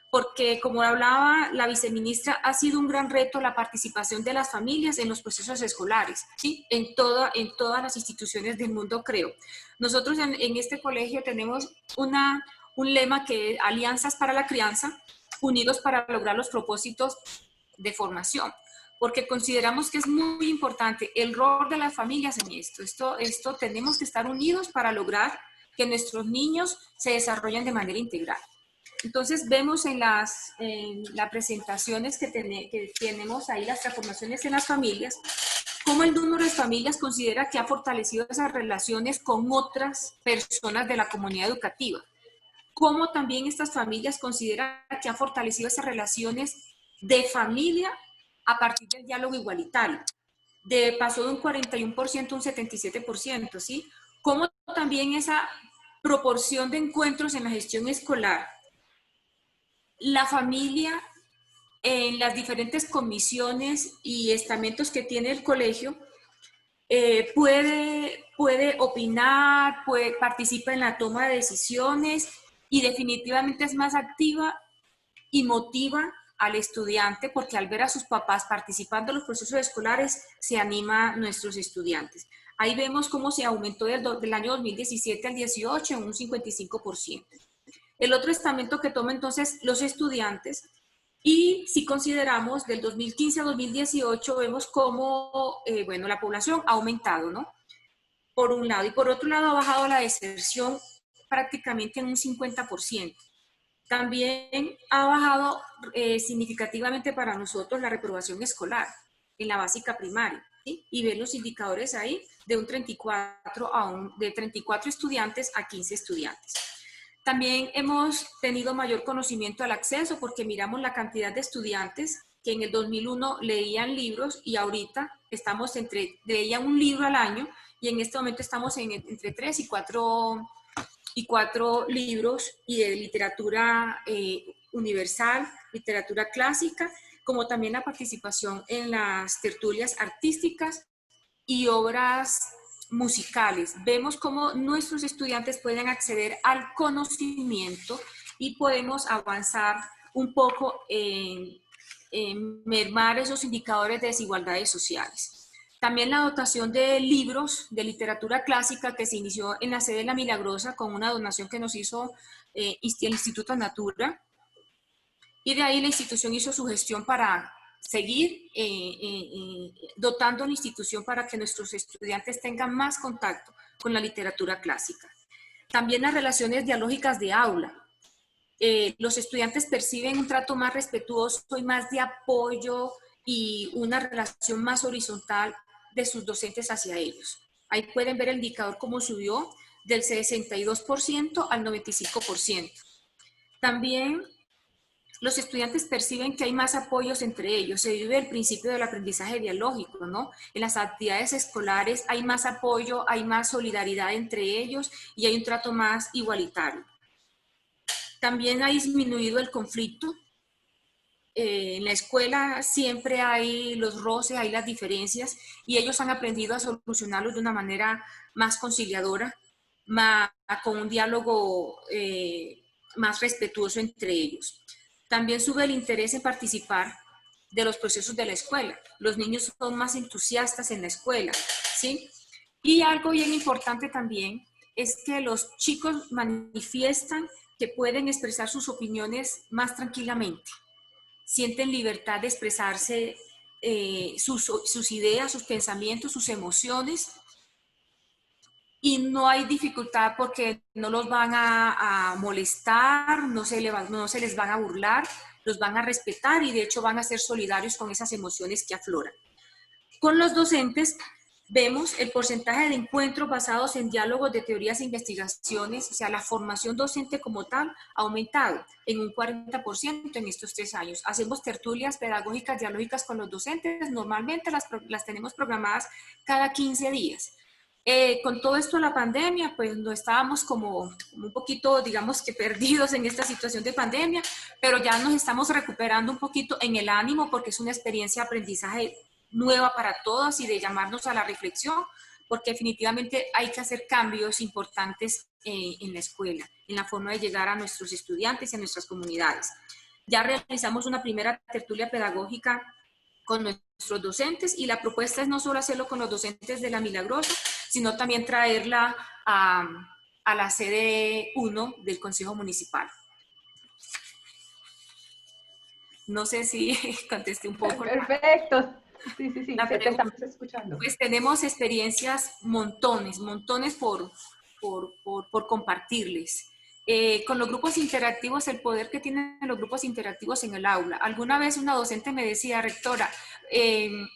porque como hablaba la viceministra, ha sido un gran reto la participación de las familias en los procesos escolares, ¿sí? En todas las instituciones del mundo, creo. Nosotros en este colegio tenemos un lema que es Alianzas para la Crianza, unidos para lograr los propósitos de formación, porque consideramos que es muy importante el rol de las familias en esto tenemos que estar unidos para lograr que nuestros niños se desarrollen de manera integral. Entonces vemos en las presentaciones que tenemos ahí, las transformaciones en las familias, cómo el número de familias considera que ha fortalecido esas relaciones con otras personas de la comunidad educativa, cómo también estas familias consideran que ha fortalecido esas relaciones de familia a partir del diálogo igualitario. Pasó de un 41% a un 77%, ¿sí? Cómo también esa proporción de encuentros en la gestión escolar, la familia en las diferentes comisiones y estamentos que tiene el colegio puede opinar, participa en la toma de decisiones y definitivamente es más activa y motiva al estudiante, porque al ver a sus papás participando en los procesos escolares se anima a nuestros estudiantes. Ahí vemos cómo se aumentó del año 2017 al 18 en un 55%. El otro estamento que toma entonces los estudiantes, y si consideramos del 2015 a 2018, vemos cómo, bueno, la población ha aumentado, ¿no? Por un lado, y por otro lado ha bajado la deserción prácticamente en un 50%. También ha bajado significativamente para nosotros la reprobación escolar en la básica primaria, ¿sí? Y ver los indicadores ahí de un 34 estudiantes a 15 estudiantes. También hemos tenido mayor conocimiento al acceso porque miramos la cantidad de estudiantes que en el 2001 leían libros y ahorita leía un libro al año, y en este momento estamos entre 3 y 4 libros, y de literatura universal, literatura clásica, como también la participación en las tertulias artísticas y obras musicales. Vemos cómo nuestros estudiantes pueden acceder al conocimiento y podemos avanzar un poco en mermar esos indicadores de desigualdades sociales. También la dotación de libros de literatura clásica, que se inició en la sede de La Milagrosa con una donación que nos hizo el Instituto Natura, y de ahí la institución hizo su gestión para seguir dotando a la institución para que nuestros estudiantes tengan más contacto con la literatura clásica. También las relaciones dialógicas de aula. Los estudiantes perciben un trato más respetuoso y más de apoyo, y una relación más horizontal de sus docentes hacia ellos. Ahí pueden ver el indicador cómo subió del 62% al 95%. También los estudiantes perciben que hay más apoyos entre ellos. Se vive el principio del aprendizaje dialógico, ¿no? En las actividades escolares hay más apoyo, hay más solidaridad entre ellos y hay un trato más igualitario. También ha disminuido el conflicto. En la escuela siempre hay los roces, hay las diferencias, y ellos han aprendido a solucionarlos de una manera más conciliadora, con un diálogo más respetuoso entre ellos. También sube el interés en participar de los procesos de la escuela. Los niños son más entusiastas en la escuela, ¿sí? Y algo bien importante también es que los chicos manifiestan que pueden expresar sus opiniones más tranquilamente. Sienten libertad de expresarse sus ideas, sus pensamientos, sus emociones, y no hay dificultad porque no los van a molestar, no se les van a burlar, los van a respetar, y de hecho van a ser solidarios con esas emociones que afloran. Con los docentes vemos el porcentaje de encuentros basados en diálogos de teorías e investigaciones, o sea, la formación docente como tal ha aumentado en un 40% en estos 3 años. Hacemos tertulias pedagógicas dialógicas con los docentes, normalmente las tenemos programadas cada 15 días. Con todo esto de la pandemia, pues no estábamos como un poquito, digamos que perdidos en esta situación de pandemia, pero ya nos estamos recuperando un poquito en el ánimo, porque es una experiencia de aprendizaje nueva para todos y de llamarnos a la reflexión, porque definitivamente hay que hacer cambios importantes en la escuela, en la forma de llegar a nuestros estudiantes y a nuestras comunidades. Ya realizamos una primera tertulia pedagógica con nuestros docentes, y la propuesta es no solo hacerlo con los docentes de La Milagrosa, sino también traerla a la sede 1 del Consejo Municipal. No sé si contesté un poco.
Perfecto. Sí, te estamos escuchando.
Pues tenemos experiencias montones por compartirles. Con los grupos interactivos, el poder que tienen los grupos interactivos en el aula. Alguna vez una docente me decía: rectora,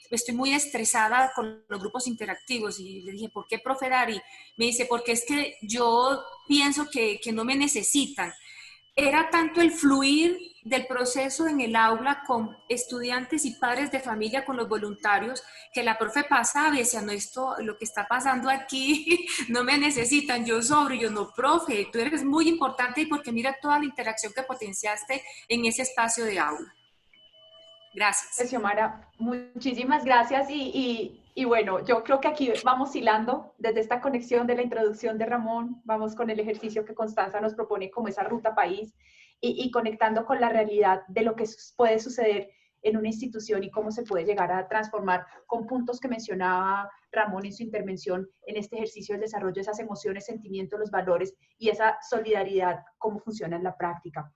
estoy muy estresada con los grupos interactivos. Y le dije: ¿por qué, profe Dari? Me dice: porque es que yo pienso que no me necesitan. Era tanto el fluir del proceso en el aula con estudiantes y padres de familia, con los voluntarios, que la profe pasaba y decía: no, esto, lo que está pasando aquí, no me necesitan, yo sobro. Y yo: no, profe, tú eres muy importante, y porque mira toda la interacción que potenciaste en ese espacio de aula. Gracias.
Pues, Xiomara, muchísimas gracias, y bueno, yo creo que aquí vamos hilando desde esta conexión de la introducción de Ramón, vamos con el ejercicio que Constanza nos propone como esa ruta país, y conectando con la realidad de lo que puede suceder en una institución y cómo se puede llegar a transformar, con puntos que mencionaba Ramón en su intervención, en este ejercicio del desarrollo de esas emociones, sentimientos, los valores y esa solidaridad, cómo funciona en la práctica.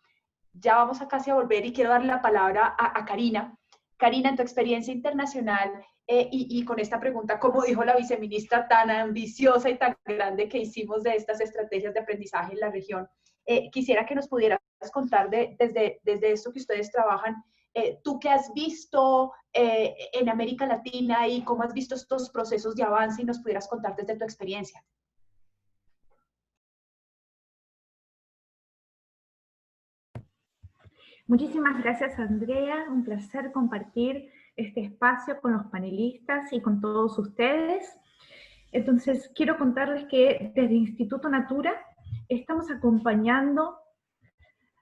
Ya vamos a casi a volver, y quiero darle la palabra a Karina. Karina, en tu experiencia internacional, y con esta pregunta, como dijo la viceministra, tan ambiciosa y tan grande que hicimos de estas estrategias de aprendizaje en la región, quisiera que nos pudieras contar desde esto que ustedes trabajan, tú qué has visto en América Latina y cómo has visto estos procesos de avance, y nos pudieras contar desde tu experiencia.
Muchísimas gracias, Andrea. Un placer compartir este espacio con los panelistas y con todos ustedes. Entonces, quiero contarles que desde Instituto Natura estamos acompañando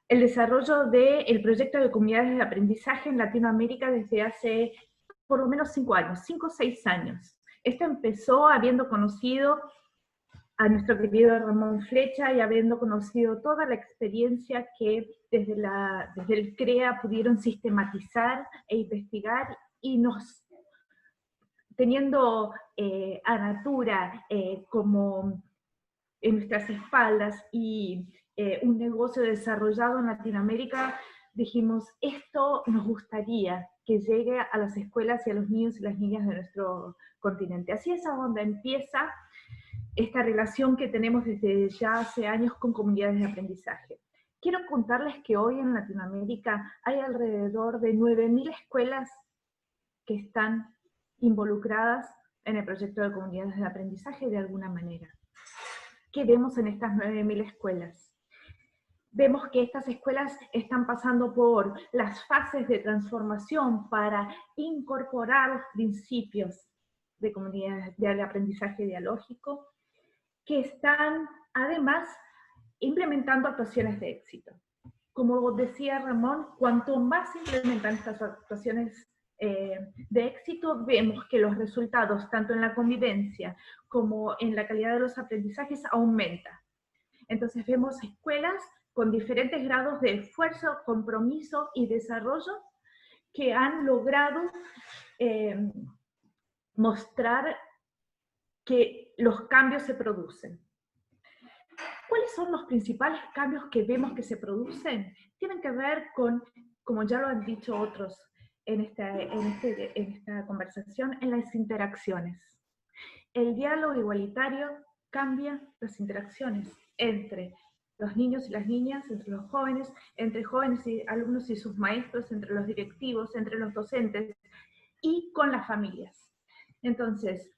el desarrollo del proyecto de comunidades de aprendizaje en Latinoamérica desde hace por lo menos 5 años, 5 o 6 años. Esto empezó habiendo conocido a nuestro querido Ramón Flecha y habiendo conocido toda la experiencia que desde el CREA pudieron sistematizar e investigar, y teniendo a Natura como en nuestras espaldas y un negocio desarrollado en Latinoamérica, dijimos, esto nos gustaría que llegue a las escuelas y a los niños y las niñas de nuestro continente. Así es a donde empieza esta relación que tenemos desde ya hace años con comunidades de aprendizaje. Quiero contarles que hoy en Latinoamérica hay alrededor de 9.000 escuelas que están involucradas en el proyecto de comunidades de aprendizaje de alguna manera. ¿Qué vemos en estas 9.000 escuelas? Vemos que estas escuelas están pasando por las fases de transformación para incorporar los principios de comunidades de aprendizaje dialógico, que están además implementando actuaciones de éxito. Como decía Ramón, cuanto más implementan estas actuaciones de éxito, vemos que los resultados, tanto en la convivencia como en la calidad de los aprendizajes, aumentan. Entonces vemos escuelas con diferentes grados de esfuerzo, compromiso y desarrollo que han logrado mostrar que los cambios se producen. ¿Cuáles son los principales cambios que vemos que se producen? Tienen que ver con, como ya lo han dicho otros en esta conversación, en las interacciones. El diálogo igualitario cambia las interacciones entre los niños y las niñas, entre los jóvenes, entre jóvenes y alumnos y sus maestros, entre los directivos, entre los docentes y con las familias. Entonces,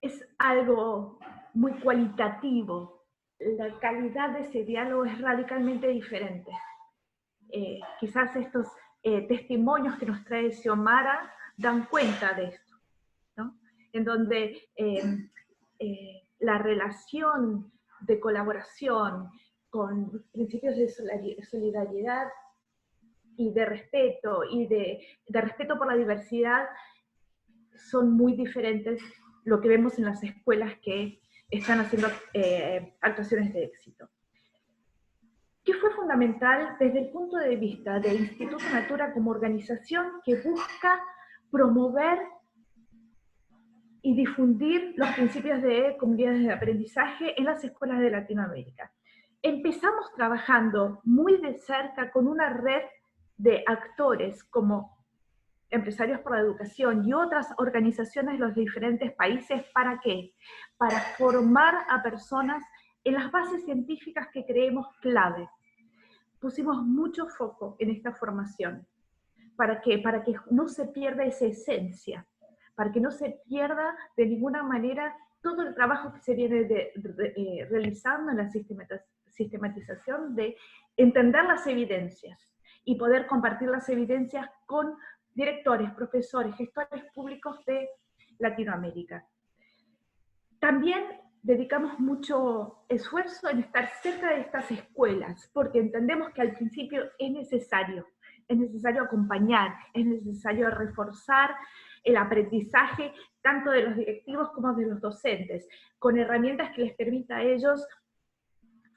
es algo muy cualitativo. La calidad de ese diálogo es radicalmente diferente. Quizás estos testimonios que nos trae Xiomara dan cuenta de esto, ¿no? En donde la relación de colaboración con principios de solidaridad y de respeto por la diversidad son muy diferentes lo que vemos en las escuelas que están haciendo actuaciones de éxito. ¿Qué fue fundamental desde el punto de vista del Instituto Natura como organización que busca promover y difundir los principios de comunidades de aprendizaje en las escuelas de Latinoamérica? Empezamos trabajando muy de cerca con una red de actores como Empresarios por la Educación y otras organizaciones de los diferentes países. ¿Para qué? Para formar a personas en las bases científicas que creemos clave. Pusimos mucho foco en esta formación. ¿Para qué? Para que no se pierda esa esencia, para que no se pierda de ninguna manera todo el trabajo que se viene realizando en la sistematización de entender las evidencias y poder compartir las evidencias con directores, profesores, gestores públicos de Latinoamérica. También dedicamos mucho esfuerzo en estar cerca de estas escuelas, porque entendemos que al principio es necesario acompañar, es necesario reforzar el aprendizaje tanto de los directivos como de los docentes, con herramientas que les permita a ellos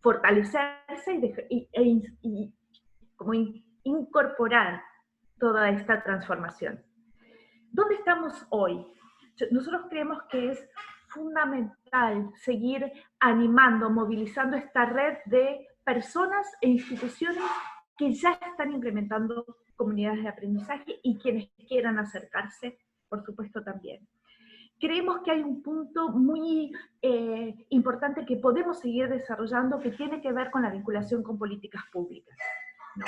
fortalecerse y como incorporar toda esta transformación. ¿Dónde estamos hoy? Nosotros creemos que es fundamental seguir animando, movilizando esta red de personas e instituciones que ya están implementando comunidades de aprendizaje y quienes quieran acercarse, por supuesto, también. Creemos que hay un punto muy importante que podemos seguir desarrollando que tiene que ver con la vinculación con políticas públicas, ¿no?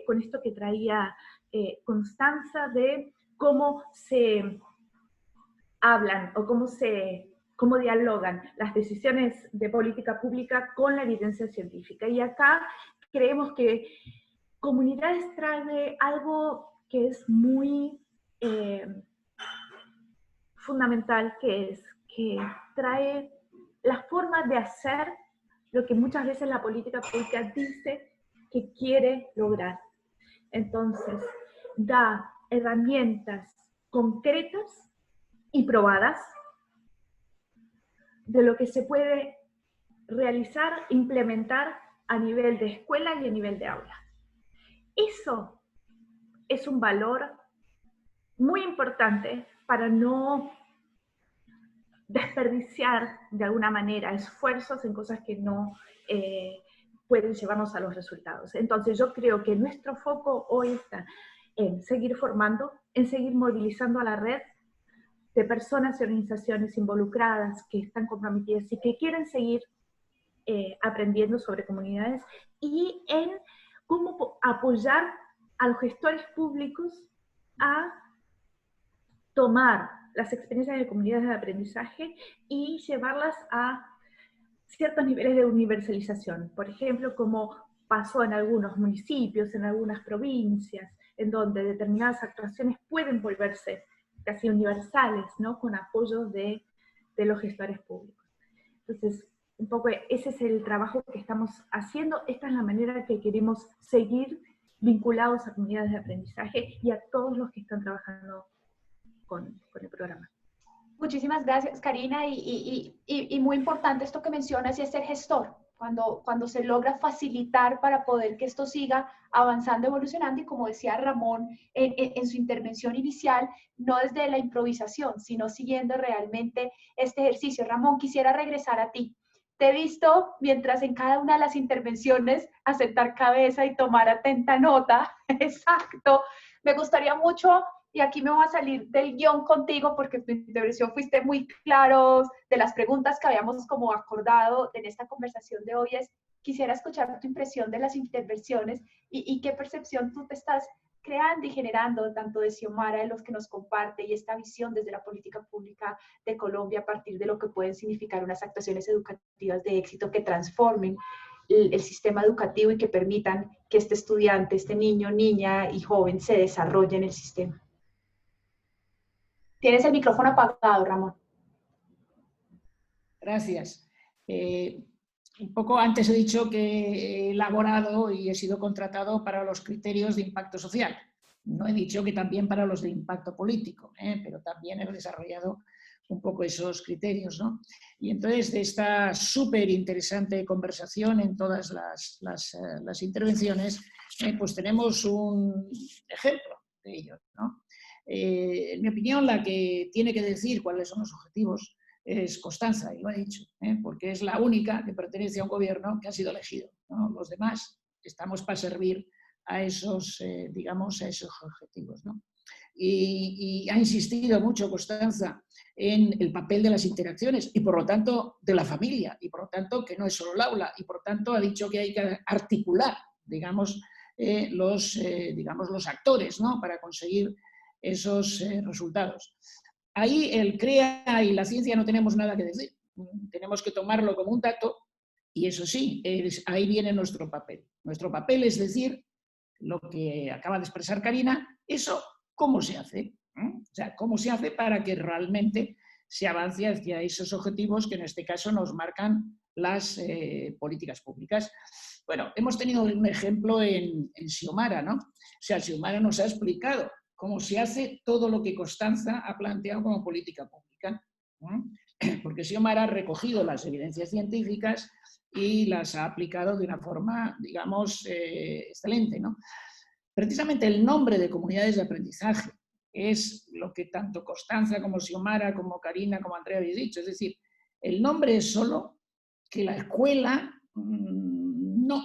Con esto que traía Constanza de cómo se hablan o cómo dialogan las decisiones de política pública con la evidencia científica. Y acá creemos que comunidades trae algo que es muy fundamental, que es que trae la forma de hacer lo que muchas veces la política pública dice que quiere lograr. Entonces, da herramientas concretas y probadas de lo que se puede realizar, implementar a nivel de escuela y a nivel de aula. Eso es un valor muy importante para no desperdiciar de alguna manera esfuerzos en cosas que no pueden llevarnos a los resultados. Entonces yo creo que nuestro foco hoy está en seguir formando, en seguir movilizando a la red de personas y organizaciones involucradas que están comprometidas y que quieren seguir aprendiendo sobre comunidades, y en cómo apoyar a los gestores públicos a tomar las experiencias de comunidades de aprendizaje y llevarlas a ciertos niveles de universalización. Por ejemplo, como pasó en algunos municipios, en algunas provincias, en donde determinadas actuaciones pueden volverse casi universales, ¿no? Con apoyo de los gestores públicos. Entonces, un poco ese es el trabajo que estamos haciendo. Esta es la manera que queremos seguir vinculados a comunidades de aprendizaje y a todos los que están trabajando con el programa.
Muchísimas gracias, Karina, y muy importante esto que mencionas, y es ser gestor, cuando se logra facilitar para poder que esto siga avanzando, evolucionando, y como decía Ramón en su intervención inicial, no desde la improvisación, sino siguiendo realmente este ejercicio. Ramón, quisiera regresar a ti. Te he visto, mientras en cada una de las intervenciones, asentar cabeza y tomar atenta nota. Exacto. Me gustaría mucho, y aquí me voy a salir del guión contigo, porque tu intervención fuiste muy claros de las preguntas que habíamos como acordado en esta conversación de hoy. Quisiera escuchar tu impresión de las intervenciones y qué percepción tú te estás creando y generando, tanto de Xiomara, de los que nos comparte, y esta visión desde la política pública de Colombia a partir de lo que pueden significar unas actuaciones educativas de éxito que transformen el sistema educativo y que permitan que este estudiante, este niño, niña y joven se desarrolle en el sistema. Tienes el micrófono apagado, Ramón.
Gracias. Un poco antes he dicho que he elaborado y he sido contratado para los criterios de impacto social. No he dicho que también para los de impacto político, pero también he desarrollado un poco esos criterios, ¿no? Y entonces, de esta súper interesante conversación en todas las intervenciones, pues tenemos un ejemplo de ello, ¿no? En mi opinión, la que tiene que decir cuáles son los objetivos es Constanza, y lo ha dicho, porque es la única que pertenece a un gobierno que ha sido elegido, ¿no? Los demás estamos para servir a esos, digamos, a esos objetivos, ¿no? Y ha insistido mucho Constanza en el papel de las interacciones y por lo tanto de la familia, y por lo tanto que no es solo el aula, y por lo tanto ha dicho que hay que articular, digamos, los actores, ¿no? Para conseguir esos resultados. Ahí el CREA y la ciencia no tenemos nada que decir, tenemos que tomarlo como un dato, y eso sí, ahí viene nuestro papel. Nuestro papel es decir lo que acaba de expresar Karina, eso cómo se hace, o sea, cómo se hace para que realmente se avance hacia esos objetivos que en este caso nos marcan las políticas públicas. Bueno, hemos tenido un ejemplo en Xiomara, ¿no? O sea, Xiomara nos ha explicado cómo se hace todo lo que Constanza ha planteado como política pública, ¿no? Porque Xiomara ha recogido las evidencias científicas y las ha aplicado de una forma, digamos, excelente, ¿no? Precisamente el nombre de comunidades de aprendizaje es lo que tanto Constanza como Xiomara, como Karina, como Andrea habéis dicho. Es decir, el nombre es solo que la escuela no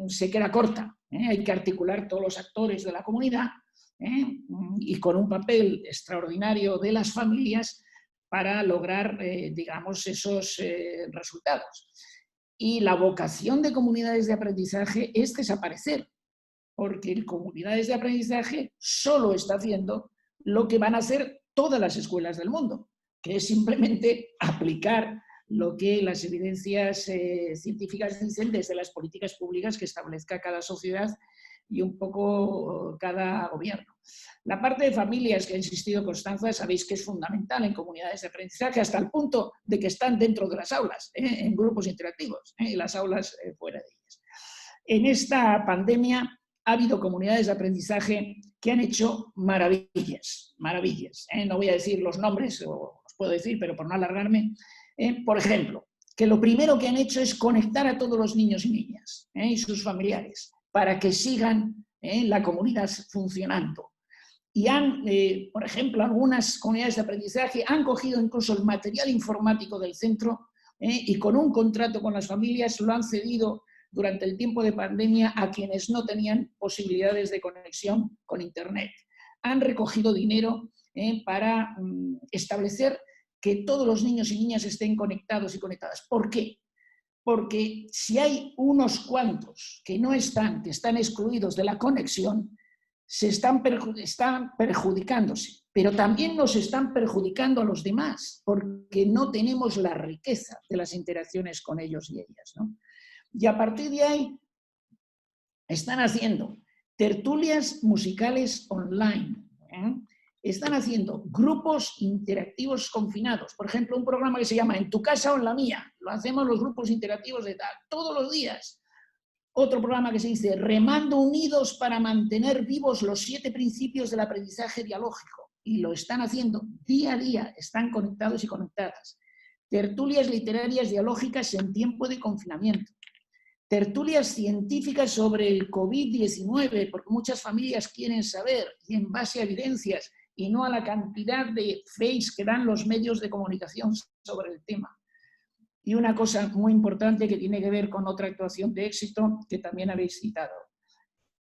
se queda corta. Hay que articular todos los actores de la comunidad y con un papel extraordinario de las familias para lograr, digamos, esos resultados. Y la vocación de comunidades de aprendizaje es desaparecer, porque comunidades de aprendizaje solo está haciendo lo que van a hacer todas las escuelas del mundo, que es simplemente aplicar lo que las evidencias científicas dicen desde las políticas públicas que establezca cada sociedad y un poco cada gobierno. La parte de familias que ha insistido Constanza, sabéis que es fundamental en comunidades de aprendizaje hasta el punto de que están dentro de las aulas, en grupos interactivos, y las aulas fuera de ellas. En esta pandemia ha habido comunidades de aprendizaje que han hecho maravillas, maravillas. No voy a decir los nombres, o os puedo decir, pero por no alargarme. Por ejemplo, que lo primero que han hecho es conectar a todos los niños y niñas y sus familiares para que sigan la comunidad funcionando. Y han, por ejemplo, algunas comunidades de aprendizaje han cogido incluso el material informático del centro y con un contrato con las familias lo han cedido durante el tiempo de pandemia a quienes no tenían posibilidades de conexión con Internet. Han recogido dinero para establecer que todos los niños y niñas estén conectados y conectadas. ¿Por qué? Porque si hay unos cuantos que no están, que están excluidos de la conexión, están perjudicándose, pero también nos están perjudicando a los demás, porque no tenemos la riqueza de las interacciones con ellos y ellas, ¿no? Y a partir de ahí están haciendo tertulias musicales online, están haciendo grupos interactivos confinados, por ejemplo, un programa que se llama En tu casa o en la mía, lo hacemos los grupos interactivos de tal, todos los días. Otro programa que se dice Remando unidos para mantener vivos los 7 principios del aprendizaje dialógico, y lo están haciendo día a día, están conectados y conectadas. Tertulias literarias dialógicas en tiempo de confinamiento. Tertulias científicas sobre el COVID-19, porque muchas familias quieren saber, y en base a evidencias, y no a la cantidad de fakes que dan los medios de comunicación sobre el tema. Y una cosa muy importante que tiene que ver con otra actuación de éxito que también habéis citado,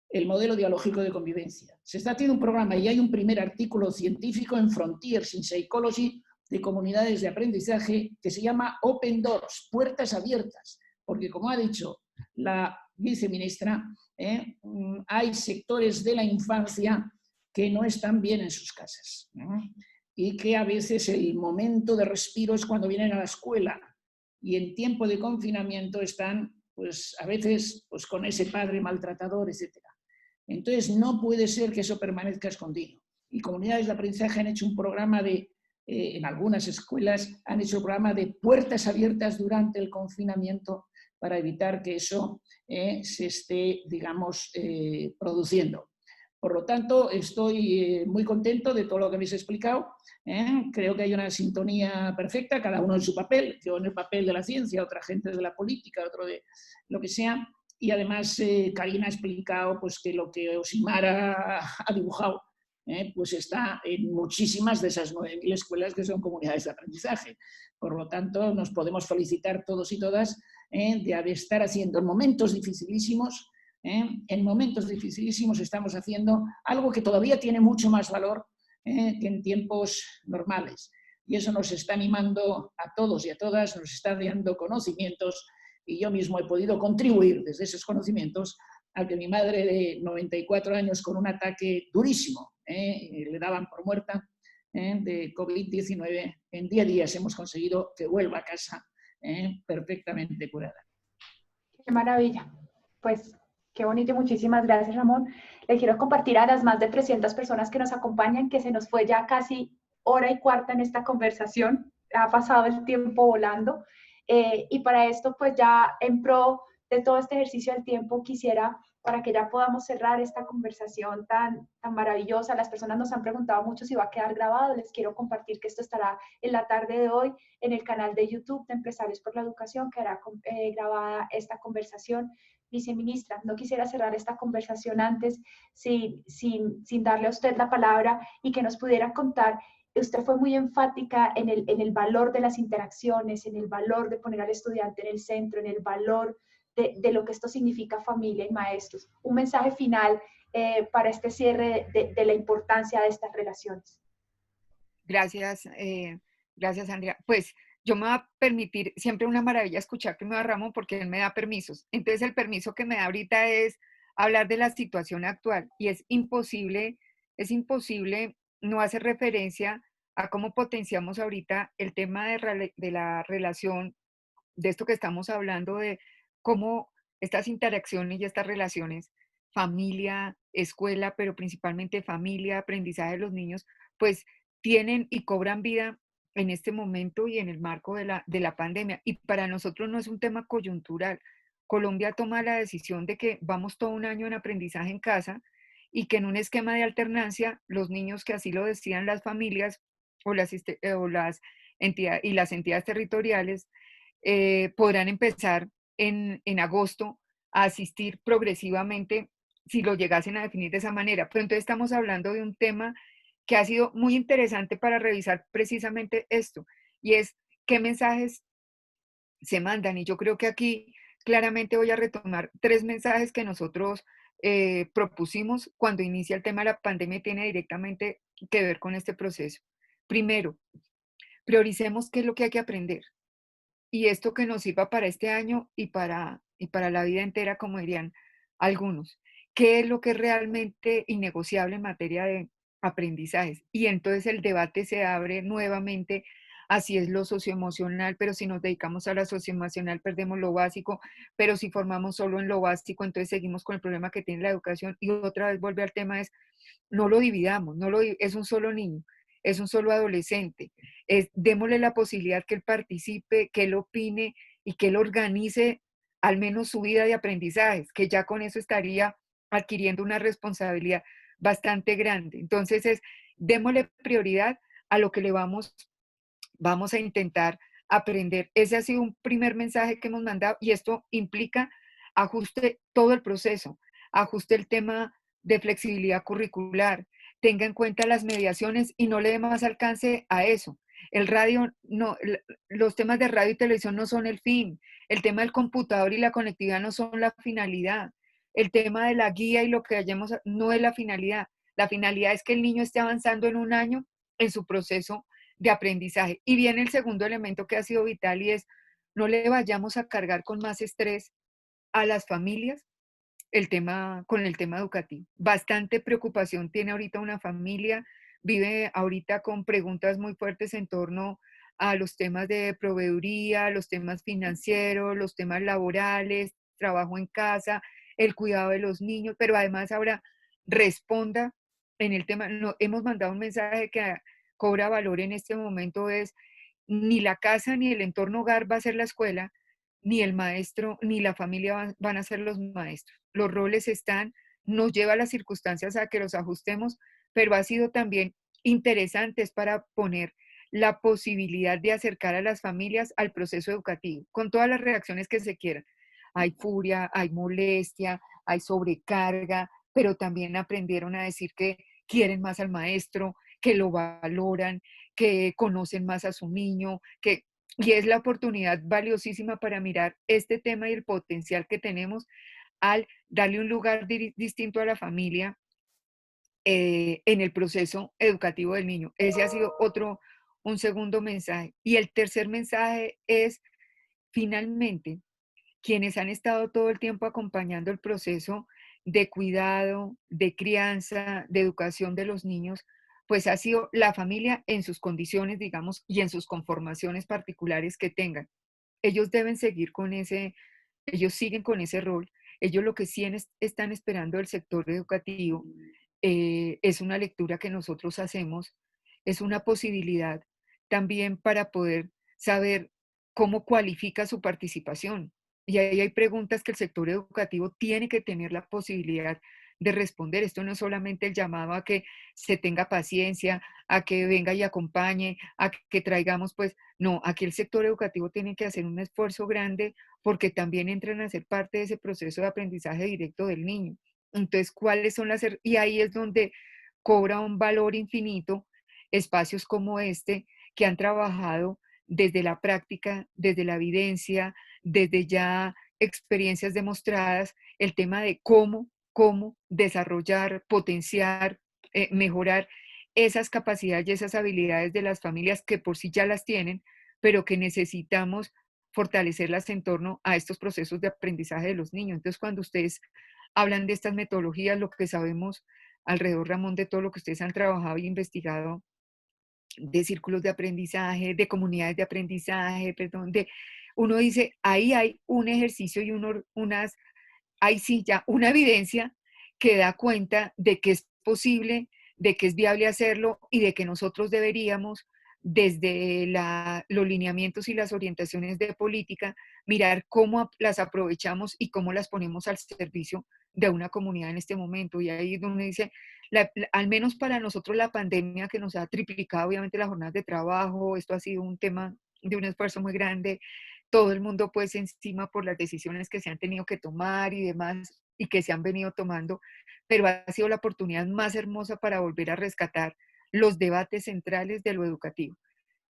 el modelo dialógico de convivencia. Se está haciendo un programa y hay un primer artículo científico en Frontiers in Psychology de comunidades de aprendizaje que se llama Open Doors, puertas abiertas, porque como ha dicho la viceministra, hay sectores de la infancia que no están bien en sus casas, ¿no? Y que a veces el momento de respiro es cuando vienen a la escuela y en tiempo de confinamiento están, pues a veces, pues con ese padre maltratador, etc. Entonces no puede ser que eso permanezca escondido. Y comunidades de aprendizaje han hecho un programa de, en algunas escuelas, han hecho un programa de puertas abiertas durante el confinamiento para evitar que eso se esté, digamos, produciendo. Por lo tanto, estoy muy contento de todo lo que habéis explicado. Creo que hay una sintonía perfecta, cada uno en su papel, yo en el papel de la ciencia, otra gente de la política, otro de lo que sea. Y además, Karina ha explicado pues, que lo que Osimar ha dibujado pues está en muchísimas de esas 9.000 escuelas que son comunidades de aprendizaje. Por lo tanto, nos podemos felicitar todos y todas de estar haciendo en momentos dificilísimos. En momentos dificilísimos estamos haciendo algo que todavía tiene mucho más valor que en tiempos normales. Y eso nos está animando a todos y a todas, nos está dando conocimientos y yo mismo he podido contribuir desde esos conocimientos a que mi madre de 94 años con un ataque durísimo, le daban por muerta de COVID-19, en 10 días hemos conseguido que vuelva a casa perfectamente curada.
Qué maravilla. Pues qué bonito y muchísimas gracias, Ramón. Le quiero compartir a las más de 300 personas que nos acompañan que se nos fue ya casi hora y cuarta en esta conversación. Ha pasado el tiempo volando. Y para esto, pues ya en pro de todo este ejercicio del tiempo, quisiera, para que ya podamos cerrar esta conversación tan maravillosa, las personas nos han preguntado mucho si va a quedar grabado, les quiero compartir que esto estará en la tarde de hoy en el canal de YouTube de Empresarios por la Educación, que hará grabada esta conversación. Viceministra, no quisiera cerrar esta conversación antes sin darle a usted la palabra y que nos pudiera contar. Usted fue muy enfática en el valor de las interacciones, en el valor de poner al estudiante en el centro, en el valor de lo que esto significa familia y maestros. Un mensaje final para este cierre de la importancia de estas relaciones.
Gracias, gracias, Andrea. Pues yo me voy a permitir, siempre una maravilla escuchar primero a Ramón porque él me da permisos. Entonces el permiso que me da ahorita es hablar de la situación actual y es imposible no hacer referencia a cómo potenciamos ahorita el tema de la relación, de esto que estamos hablando, de cómo estas interacciones y estas relaciones familia, escuela, pero principalmente familia, aprendizaje de los niños, pues tienen y cobran vida en este momento y en el marco de la pandemia. Y para nosotros no es un tema coyuntural. Colombia toma la decisión de que vamos todo un año en aprendizaje en casa y que en un esquema de alternancia, los niños que así lo decidan las familias o las entidades y las entidades territoriales podrán empezar en agosto a asistir progresivamente si lo llegasen a definir de esa manera. Pero entonces estamos hablando de un tema que ha sido muy interesante para revisar precisamente esto, y es qué mensajes se mandan. Y yo creo que aquí claramente voy a retomar 3 mensajes que nosotros propusimos cuando inicia el tema de la pandemia y tiene directamente que ver con este proceso. Primero, prioricemos qué es lo que hay que aprender y esto que nos sirva para este año y para la vida entera, como dirían algunos. ¿Qué es lo que es realmente innegociable en materia de aprendizajes? Y entonces el debate se abre nuevamente a si es lo socioemocional, pero si nos dedicamos a la socioemocional perdemos lo básico, pero si formamos solo en lo básico, entonces seguimos con el problema que tiene la educación. Y otra vez vuelve al tema es no lo dividamos, es un solo niño, es un solo adolescente. Démosle la posibilidad que él participe, que él opine y que él organice al menos su vida de aprendizajes, que ya con eso estaría adquiriendo una responsabilidad bastante grande. Entonces démosle prioridad a lo que vamos a intentar aprender. Ese ha sido un primer mensaje que hemos mandado y esto implica ajuste todo el proceso, ajuste el tema de flexibilidad curricular, tenga en cuenta las mediaciones y no le dé más alcance a eso. El radio, no, los temas de radio y televisión no son el fin, el tema del computador y la conectividad no son la finalidad, el tema de la guía y lo que hayamos no es la finalidad es que el niño esté avanzando en un año en su proceso de aprendizaje. Y viene el segundo elemento que ha sido vital y es no le vayamos a cargar con más estrés a las familias con el tema educativo. Bastante preocupación tiene ahorita una familia, vive ahorita con preguntas muy fuertes en torno a los temas de proveeduría, los temas financieros, los temas laborales, trabajo en casa, el cuidado de los niños, pero además ahora responda en el tema, no, hemos mandado un mensaje que cobra valor en este momento es ni la casa ni el entorno hogar va a ser la escuela, ni el maestro ni la familia van a ser los maestros. Los roles están, nos lleva a las circunstancias a que los ajustemos, pero ha sido también interesante para poner la posibilidad de acercar a las familias al proceso educativo, con todas las reacciones que se quieran. Hay furia, hay molestia, hay sobrecarga, pero también aprendieron a decir que quieren más al maestro, que lo valoran, que conocen más a su niño, y es la oportunidad valiosísima para mirar este tema y el potencial que tenemos al darle un lugar distinto a la familia en el proceso educativo del niño. Ese ha sido un segundo mensaje. Y el tercer mensaje es, finalmente, quienes han estado todo el tiempo acompañando el proceso de cuidado, de crianza, de educación de los niños, pues ha sido la familia en sus condiciones, digamos, y en sus conformaciones particulares que tengan. Ellos deben seguir ellos siguen con ese rol. Ellos lo que sí están esperando del sector educativo es una lectura que nosotros hacemos, es una posibilidad también para poder saber cómo cualifica su participación. Y ahí hay preguntas que el sector educativo tiene que tener la posibilidad de responder. Esto no es solamente el llamado a que se tenga paciencia, a que venga y acompañe, a que traigamos, pues, no, aquí el sector educativo tiene que hacer un esfuerzo grande porque también entran a ser parte de ese proceso de aprendizaje directo del niño. Entonces, ¿cuáles son y ahí es donde cobra un valor infinito espacios como este que han trabajado desde la práctica, desde la evidencia, desde ya experiencias demostradas, el tema de cómo desarrollar, potenciar, mejorar esas capacidades y esas habilidades de las familias que por sí ya las tienen, pero que necesitamos fortalecerlas en torno a estos procesos de aprendizaje de los niños. Entonces, cuando ustedes hablan de estas metodologías, lo que sabemos alrededor, Ramón, de todo lo que ustedes han trabajado y investigado de círculos de aprendizaje, de comunidades de aprendizaje, perdón, uno dice, ahí hay un ejercicio y hay sí ya una evidencia que da cuenta de que es posible, de que es viable hacerlo y de que nosotros deberíamos, desde los lineamientos y las orientaciones de política, mirar cómo las aprovechamos y cómo las ponemos al servicio de una comunidad en este momento. Y ahí es donde dice, al menos para nosotros la pandemia, que nos ha triplicado obviamente las jornadas de trabajo, esto ha sido un tema de un esfuerzo muy grande, todo el mundo pues encima por las decisiones que se han tenido que tomar y demás, y que se han venido tomando, pero ha sido la oportunidad más hermosa para volver a rescatar los debates centrales de lo educativo.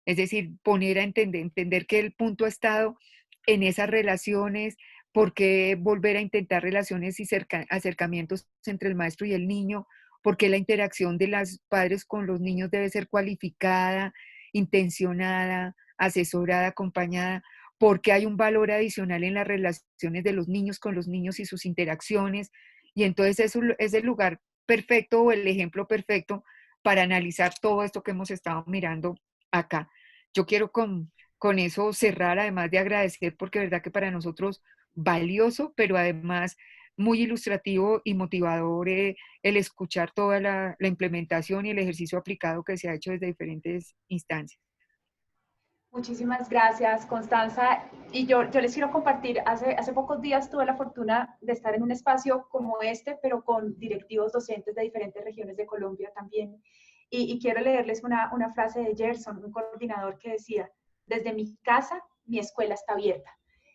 Es decir, poner a entender que el punto ha estado en esas relaciones, por qué volver a intentar relaciones y acercamientos entre el maestro y el niño, por qué la interacción de los padres con los niños debe ser cualificada, intencionada, asesorada, acompañada, porque hay un valor adicional en las relaciones de los niños con los niños y sus interacciones, y entonces eso es el lugar perfecto o el ejemplo perfecto para analizar todo esto que hemos estado mirando acá. Yo quiero con eso cerrar, además de agradecer, porque verdad que para nosotros valioso, pero además muy ilustrativo y motivador el escuchar toda la implementación y el ejercicio aplicado que se ha hecho desde diferentes instancias.
Muchísimas gracias, Constanza. Y yo les quiero compartir, hace pocos días tuve la fortuna de estar en un espacio como este, pero con directivos docentes de diferentes regiones de Colombia también. Y quiero leerles una frase de Gerson, un coordinador que decía, desde mi casa, mi escuela está abierta.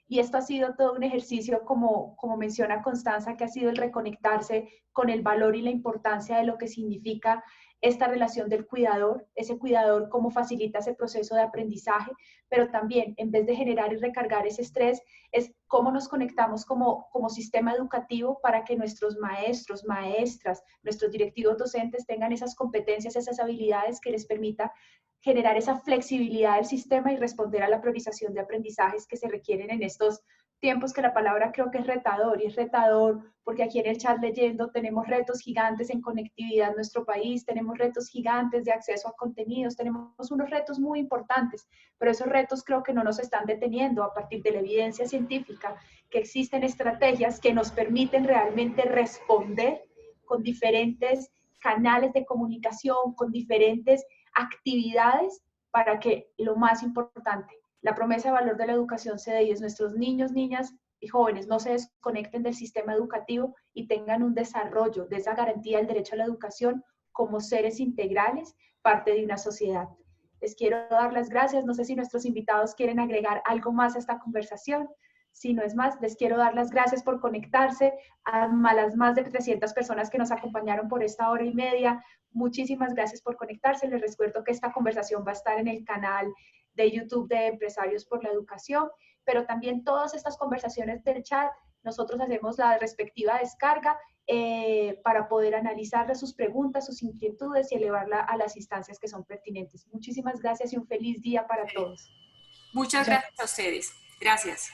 Y esto ha sido todo un ejercicio, como menciona Constanza, que ha sido el reconectarse con el valor y la importancia de lo que significa esta relación del cuidador, ese cuidador cómo facilita ese proceso de aprendizaje, pero también en vez de generar y recargar ese estrés, es cómo nos conectamos como sistema educativo para que nuestros maestros, maestras, nuestros directivos docentes tengan esas competencias, esas habilidades que les permita generar esa flexibilidad del sistema y responder a la priorización de aprendizajes que se requieren en estos tiempos, que la palabra creo que es retador, y es retador porque aquí en el chat leyendo tenemos retos gigantes en conectividad en nuestro país, tenemos retos gigantes de acceso a contenidos, tenemos unos retos muy importantes, pero esos retos creo que no nos están deteniendo a partir de la evidencia científica, que existen estrategias que nos permiten realmente responder con diferentes canales de comunicación, con diferentes actividades para que lo más importante, la promesa de valor de la educación se dé y es nuestros niños, niñas y jóvenes no se desconecten del sistema educativo y tengan un desarrollo de esa garantía del derecho a la educación como seres integrales, parte de una sociedad. Les quiero dar las gracias. No sé si nuestros invitados quieren agregar algo más a esta conversación. Si no es más, les quiero dar las gracias por conectarse a las más de 300 personas que nos acompañaron por esta hora y media. Muchísimas gracias por conectarse. Les recuerdo que esta conversación va a estar en el canal de YouTube de Empresarios por la Educación, pero también todas estas conversaciones del chat, nosotros hacemos la respectiva descarga para poder analizarle sus preguntas, sus inquietudes y elevarla a las instancias que son pertinentes. Muchísimas gracias y un feliz día para todos.
Muchas gracias a ustedes. Gracias.